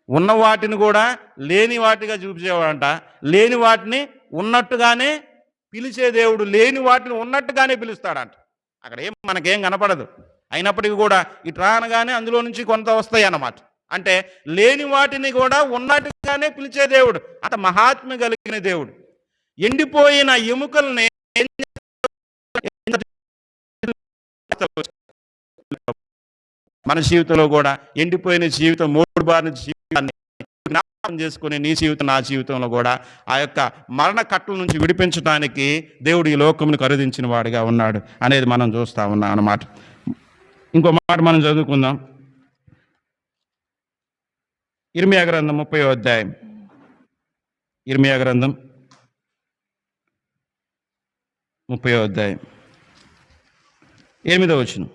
ఉన్న వాటిని కూడా లేని వాటిగా చూపించేవాడంట, లేని వాటిని ఉన్నట్టుగానే పిలిచే దేవుడు, లేని వాటిని ఉన్నట్టుగానే పిలుస్తాడంట. అక్కడ మనకేం కనపడదు, అయినప్పటికీ కూడా ఇటు రానగానే అందులో నుంచి కొంత వస్తాయి అన్నమాట. అంటే లేని వాటిని కూడా ఉన్నట్టుగానే పిలిచే దేవుడు, అంత మహాత్మ్యం కలిగిన దేవుడు. ఎండిపోయిన ఎముకల్ని మన జీవితంలో కూడా ఎండిపోయిన జీవితం, మూడు బారిన జీవితాన్ని జ్ఞాపకం చేసుకుని నీ జీవితం నా జీవితంలో కూడా ఆ యొక్క మరణ కట్టల నుంచి విడిపించడానికి దేవుడు ఈ లోకమును కరుదించిన వాడిగా ఉన్నాడు అనేది మనం చూస్తూ ఉన్నాం అన్నమాట. ఇంకో మాట మనం చదువుకుందాం. ఇర్మియా గ్రంథం 30వ అధ్యాయం. ఇర్మియా గ్రంథం 30వ అధ్యాయం 8వ వచనం.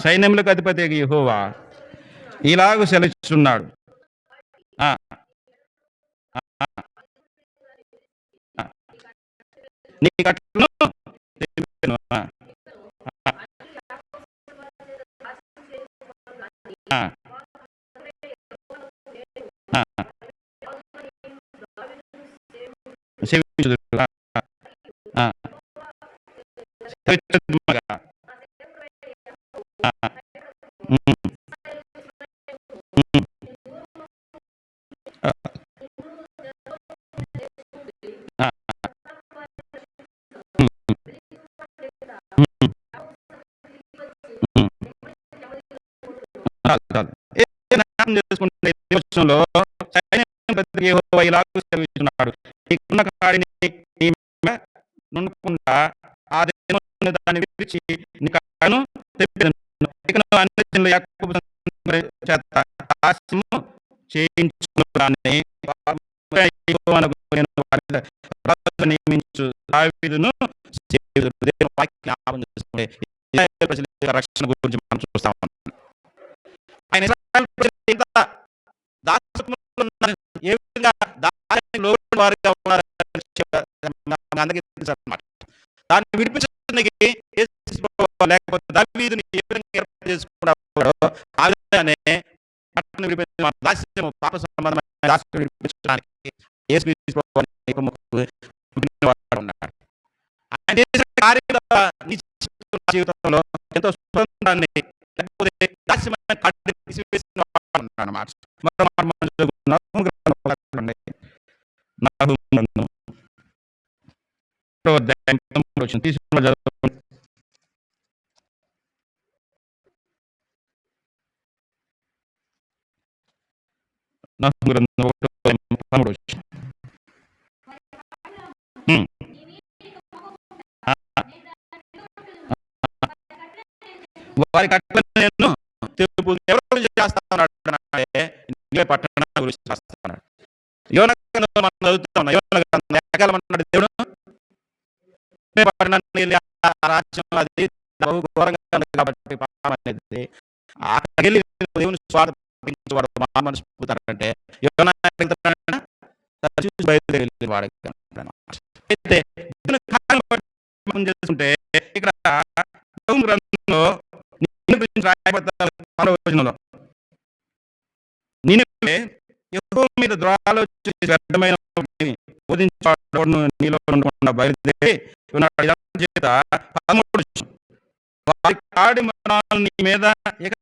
సైన్యములకు అధిపతి యెహోవా ఇలాగ సెలవిస్తున్నాడు, నీ కట్టలను చేసుకుంటే ఇలాగ నీకున్న కాడిని నుండకుండా ఆ దాన్ని విడిచి నీ కాడును నియమించు దావీదును రక్షణ గురించి మనం చూస్తాం. ఆయన ఏ విధంగా వారిగా ఉన్నారు అందరికీ తెలుసు అన్నమాట. దాన్ని విడిపించడానికి లేకపోతే దావీదుని ఏ విధంగా ఏర్పాటు చేసుకున్నాడో ఆ విధంగానే పట్టణం విడిపించడానికి, పాప సంబంధమైన దాస్యం విడిపించడానికి యేసుక్రీస్తు ప్రభువు అనే ముఖముకు పుట్టినవాడు ఉన్నాడు. ఆయన చేసిన కార్యాల నీ జీవితంలో ఎంతో సుగంధాన్ని లేకపోతే దాస్యమైన కాడిని తీసివేసిన వాడు ఉన్నాడు అన్నమాట. మరో మాట మనం చదువుకుందాం. నహూము గ్రంథం నహూము గ్రంథం 1వ అధ్యాయం 13వ వచనం తీసుకుని చదువుకోండి. నహూము గ్రంథం 1వ అధ్యాయం 13వ వచనం. వారి కట్టలను నేను తెలుపు ఎవరి గురించి చేస్తా ఉన్నాడు అంటే నీవే పట్టణ గురించి చేస్తా ఉన్నాడు. యోన గ్రంథంలో మనం చదువుతా ఉన్నాం. యోన గ్రంథం ఏకాలమన్నాడు దేవుడు, నీ పట్టణాన్ని వెళ్ళి ఆ రాజ్యం అది బహు ఘోరంగా ఉంది కాబట్టి పాపం అనేది అక్కడికి వెళ్ళి దేవుని స్వార్థించేవాడు మా మనసు పుడతారంటే యోన చూసి బయలుదేరి వెళ్ళి వాడు. అయితే దేవుని కార్యం మనం చేసుకుంటే ఇక్కడ నహూము గ్రంథంలో గురించి రాయబడతారు 6వ వచనంలో, నినివే యెహోవా మీద ద్రోహాలోచన చేసి వ్యర్థమైన బోధించేవాడు నీలో ఉండకుండా బయలుదేరి ఉన్నాడు. ఇదంతా చేత 13వ వచనం, వారి కాడి మరణాలు నీ మీద ఇక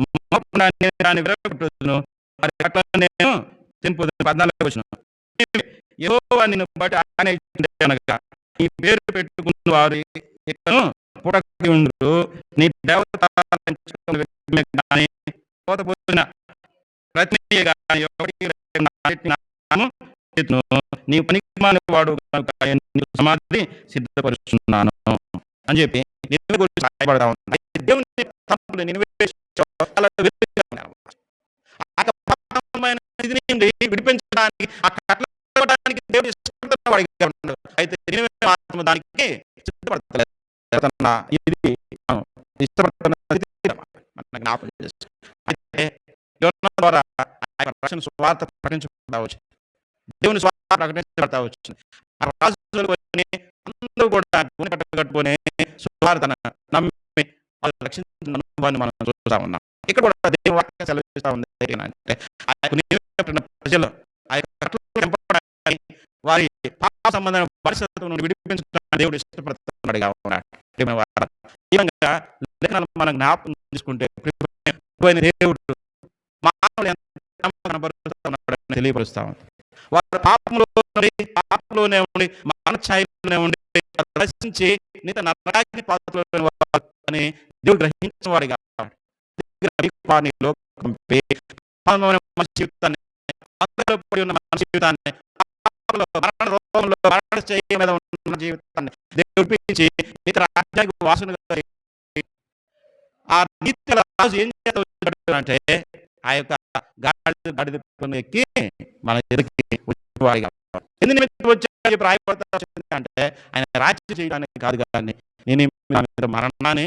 మోపకుండా నేను దాన్ని విరగొట్టుదును, వారి కట్టలను నేను తెంపుదును. 14వ వచనం, యెహోవా నిన్ను బట్టి ఆజ్ఞ ఇచ్చింది అనగా నీ పేరు పెట్టుకున్న వారు ఇకను పుట్టక ఉండు, నీ దేవత కానీ పోతపోయిన ప్రతిని కానీ నీ పనికి మానేవాడు కనుక నీకు సమాధి సిద్ధపరుస్తున్నాను అని చెప్పి నిన్ను గురించి రాయబడతా ఉంది. దేవుని తప్పులు విడిపించడానికి ఆ కట్టడానికి దేవుడు ఇష్టపడుతున్న వాడిగా ఉన్నాడు. అయితే దానికి సిద్ధపడతలేదు. ఇది ఇష్టపడుతున్న జ్ఞాపకం చేస్తుంది. అయితే యోనా ద్వారా రక్షణ సువార్త ప్రకటించబడతా వచ్చింది, దేవుని స్వార్థ ప్రకటించబడతా వచ్చింది. ఆ రాజులు అందరూ కూడా గుణి కట్టుకొని సువార్తను నమ్మి వాళ్ళు రక్షించిన అనుభవాన్ని మనం చూస్తూ ఉన్నాం. ఇక్కడ కూడా దేవుని వాక్యం సెలవిస్తూ ఉంది అంటే ఆ యొక్క ప్రజలు ఆ యొక్క వారి పాప సంబంధమైన పరిస్థితులను విడిపించడానికి దేవుడు ఇష్టపడుతున్నాడుగా ఉన్నాడు. ఈ విధంగా లేఖనాలు మనం జ్ఞాపకం తీసుకుంటే దేవుడు మానవులు ఎంత తెలియపరుస్తా ఉంది. వారు పాపంలోనే ఉండి మానఛాయలోనే ఉండి రచించి నీత నరకాగ్ని పాత్రలో అని దేవుడు గ్రహించిన వాడిగా జీవితాన్ని జీవితాన్ని మరణ రోగంలో మరణ చేయ మీద ఉన్న జీవితాన్ని దేవుడు పిలిచి నీత రాజ్యానికి వాసనగా ఆ నీతి రాజు ఏం చేస్తాడంటే ఆ యొక్క గాడిద ఎక్కి మన ఎదురుకి వచ్చేవాడిగా ఎందు నిమిత్తం వచ్చే ప్రాయపడతా అంటే ఆయన రాజ్యం చేయడానికి కాదు, కానీ నేను మరణాన్ని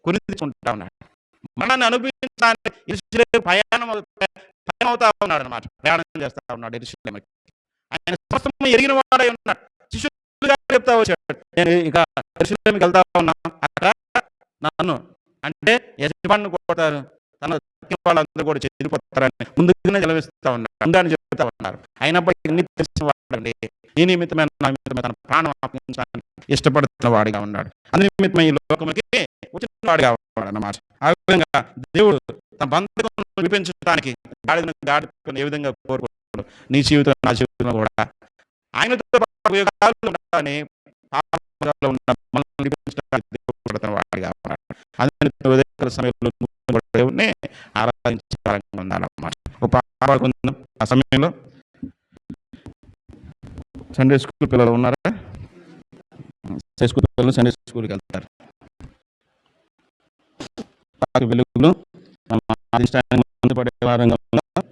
కొనిచుకుంటా ఉన్నాడు. మరణాన్ని అనుభవించడానికి ప్రయాణం అవుతా ఉన్నాడు అన్నమాట. ప్రయాణం చేస్తా ఉన్నాడు యెరూషలేముకి. ఆయన సమస్తం ఎరిగిన వాడై ఉన్నాడు. శిష్యులుగా చెప్తా వచ్చాడు, నేను ఇక యెరూషలేముకి వెళ్తా ఉన్నా, అక్కడ నన్ను అంటే యజమాని కొడతారు, తన వాళ్ళందరూ కూడా చెదిరిపోతారని ముందుగానే జలవిస్తూ ఉన్నారు, ముందుగానే చెప్తా ఉన్నారు. అయినప్పటికీ అన్ని తెలిసిన వాడండి, ఈ నిమిత్తమైన నా నిమిత్తమే తన ప్రాణం అర్పించడానికి ఇష్టపడుతున్న వాడిగా ఉన్నాడు. అందు నిమిత్తమే ఈ లోకముకి వచ్చిన వాడిగా ఉన్నాడు అన్నమాట. ఆ విధంగా దేవుడు తన బంధువులను విడిపించడానికి గాడిదను ఏ విధంగా కోరుకుంటాడు, నీ జీవితం నా జీవితంలో కూడా ఆయనతో ఉండాలని వాడిగా ఉన్నాడు. అందుకని సమయంలో దేవుడిని ఆరాధించే వారంగా ఉండాలన్నమాట. పాడుకుందాం. ఆ సమయంలో సండే స్కూల్ పిల్లలు ఉన్నారా? సండే స్కూల్ పిల్లలు సండే స్కూల్కి వెళ్తారు. వెలుగులు ముందు పడే వారంగా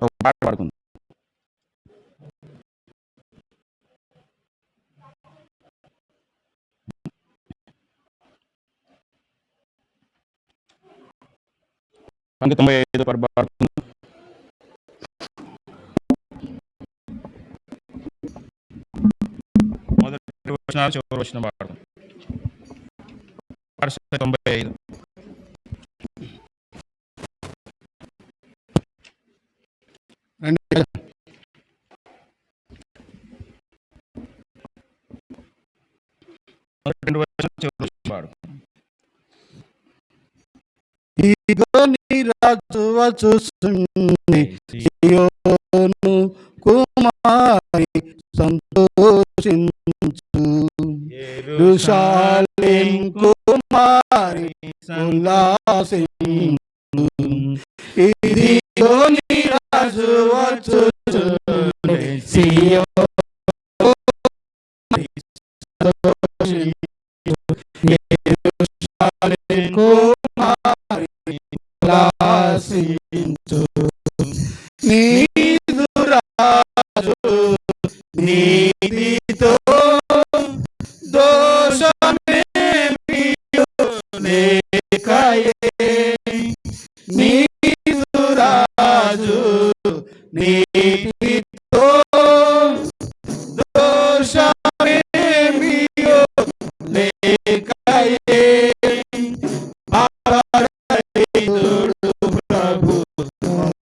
ఒక పాట పాడుకుందాం. మనకి 95 పరబాడుకుందాం. మొదటి వచనాలు చివరి వచనం పాడుకుందాం. 95 రండి. 2 వర్షాలు చివరి వర్షం పాడు. ఇదిగో నీ రాజు వచ్చుచుండే, సియోను కుమారి సంతోషించు, యెరూషలేం కుమారి ఉల్లాసించు. ఇదిగో నీ రాజు వచ్చుచుండే, సియోను కుమారి సంతోషించు, యెరూషలేం కుమారి ఉల్లాసించు. నీదు రాజు నీతితో దోషమేమియు లేకయే, నీదు రాజు నీతితో దోషమేమియు లేకయే, పాపరహితుడు ప్రభు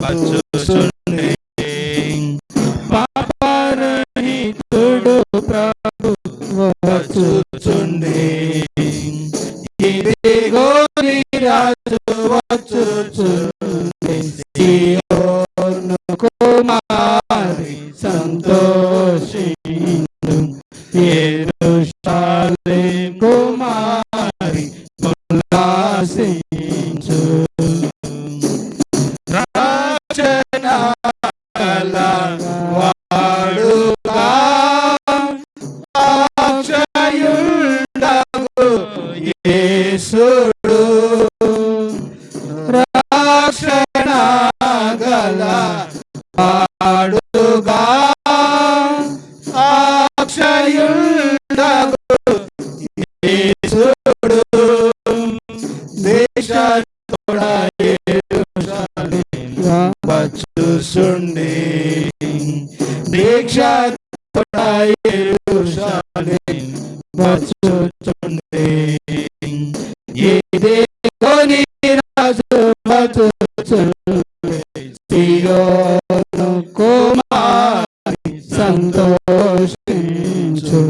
వచ్చుచుండే, పాపరహితుడు ప్రభు వచ్చుచుండే. ఇదిగో నీ రాజు వచ్చుచుండే, సియోను కుమారి సంతోషించు, యెరూషలేం కుమారి ఉల్లాసించు. రక్షణ వాడుగా అక్షయుండగు యేసుడు, రక్షణ గల వాడుగా అక్షయుండగు యేసుడు, దేశతోడా యెరూషలేముగా వచ్చుచుండే, దీక్షతోడా యెరూషలేము వచ్చుచుండే. ఇదిగో నీ రాజు వచ్చుచుండే, సియోను కుమారి సంతోషించు,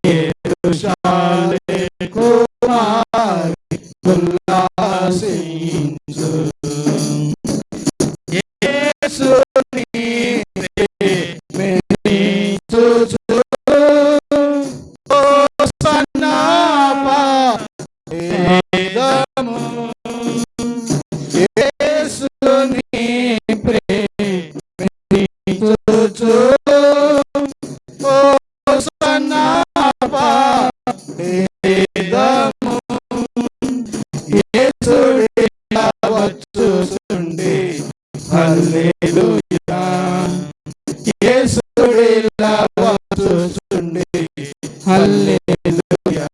యెరూషలేం కుమారి ఉల్లాసించు. యేసుని ప్రేమించుచు హోసన్నా పాడెదము, యేసుని ప్రేమించుచు హోసన్నా పాడెదము, యేసుడిలా వచ్చుచుండే, హల్లెలూయా, యేసుడిలా వచ్చుచుండే, హల్లెలూయా.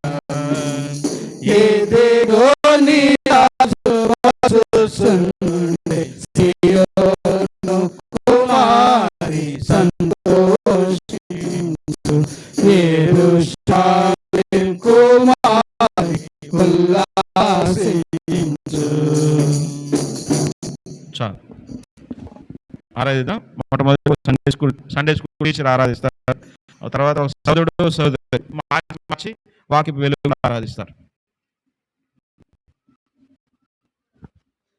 ఇదిగో నీ రాజు వచ్చుచుండే, సియోను కుమారి సంతోషించు, యెరూషలేం కుమారి ఉల్లాసించు. చాలు, ఆరాధిద్దాం. మొట్టమొదటి సండే స్కూల్ టీచర్ ఆరాధిస్తారు. ఆ తర్వాత ఒక సోదరుడు మార్చి వాక్యపు వెలుగు ఆరాధిస్తారు.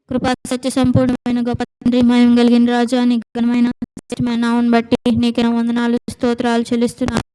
కృపా సత్య సంపూర్ణమైన గొప్ప తండ్రి, మహిమ కలిగిన రాజా, నీ ఘనమైన నామమును బట్టి నీకే వందనాలు స్తోత్రాలు చెల్లిస్తున్నాను.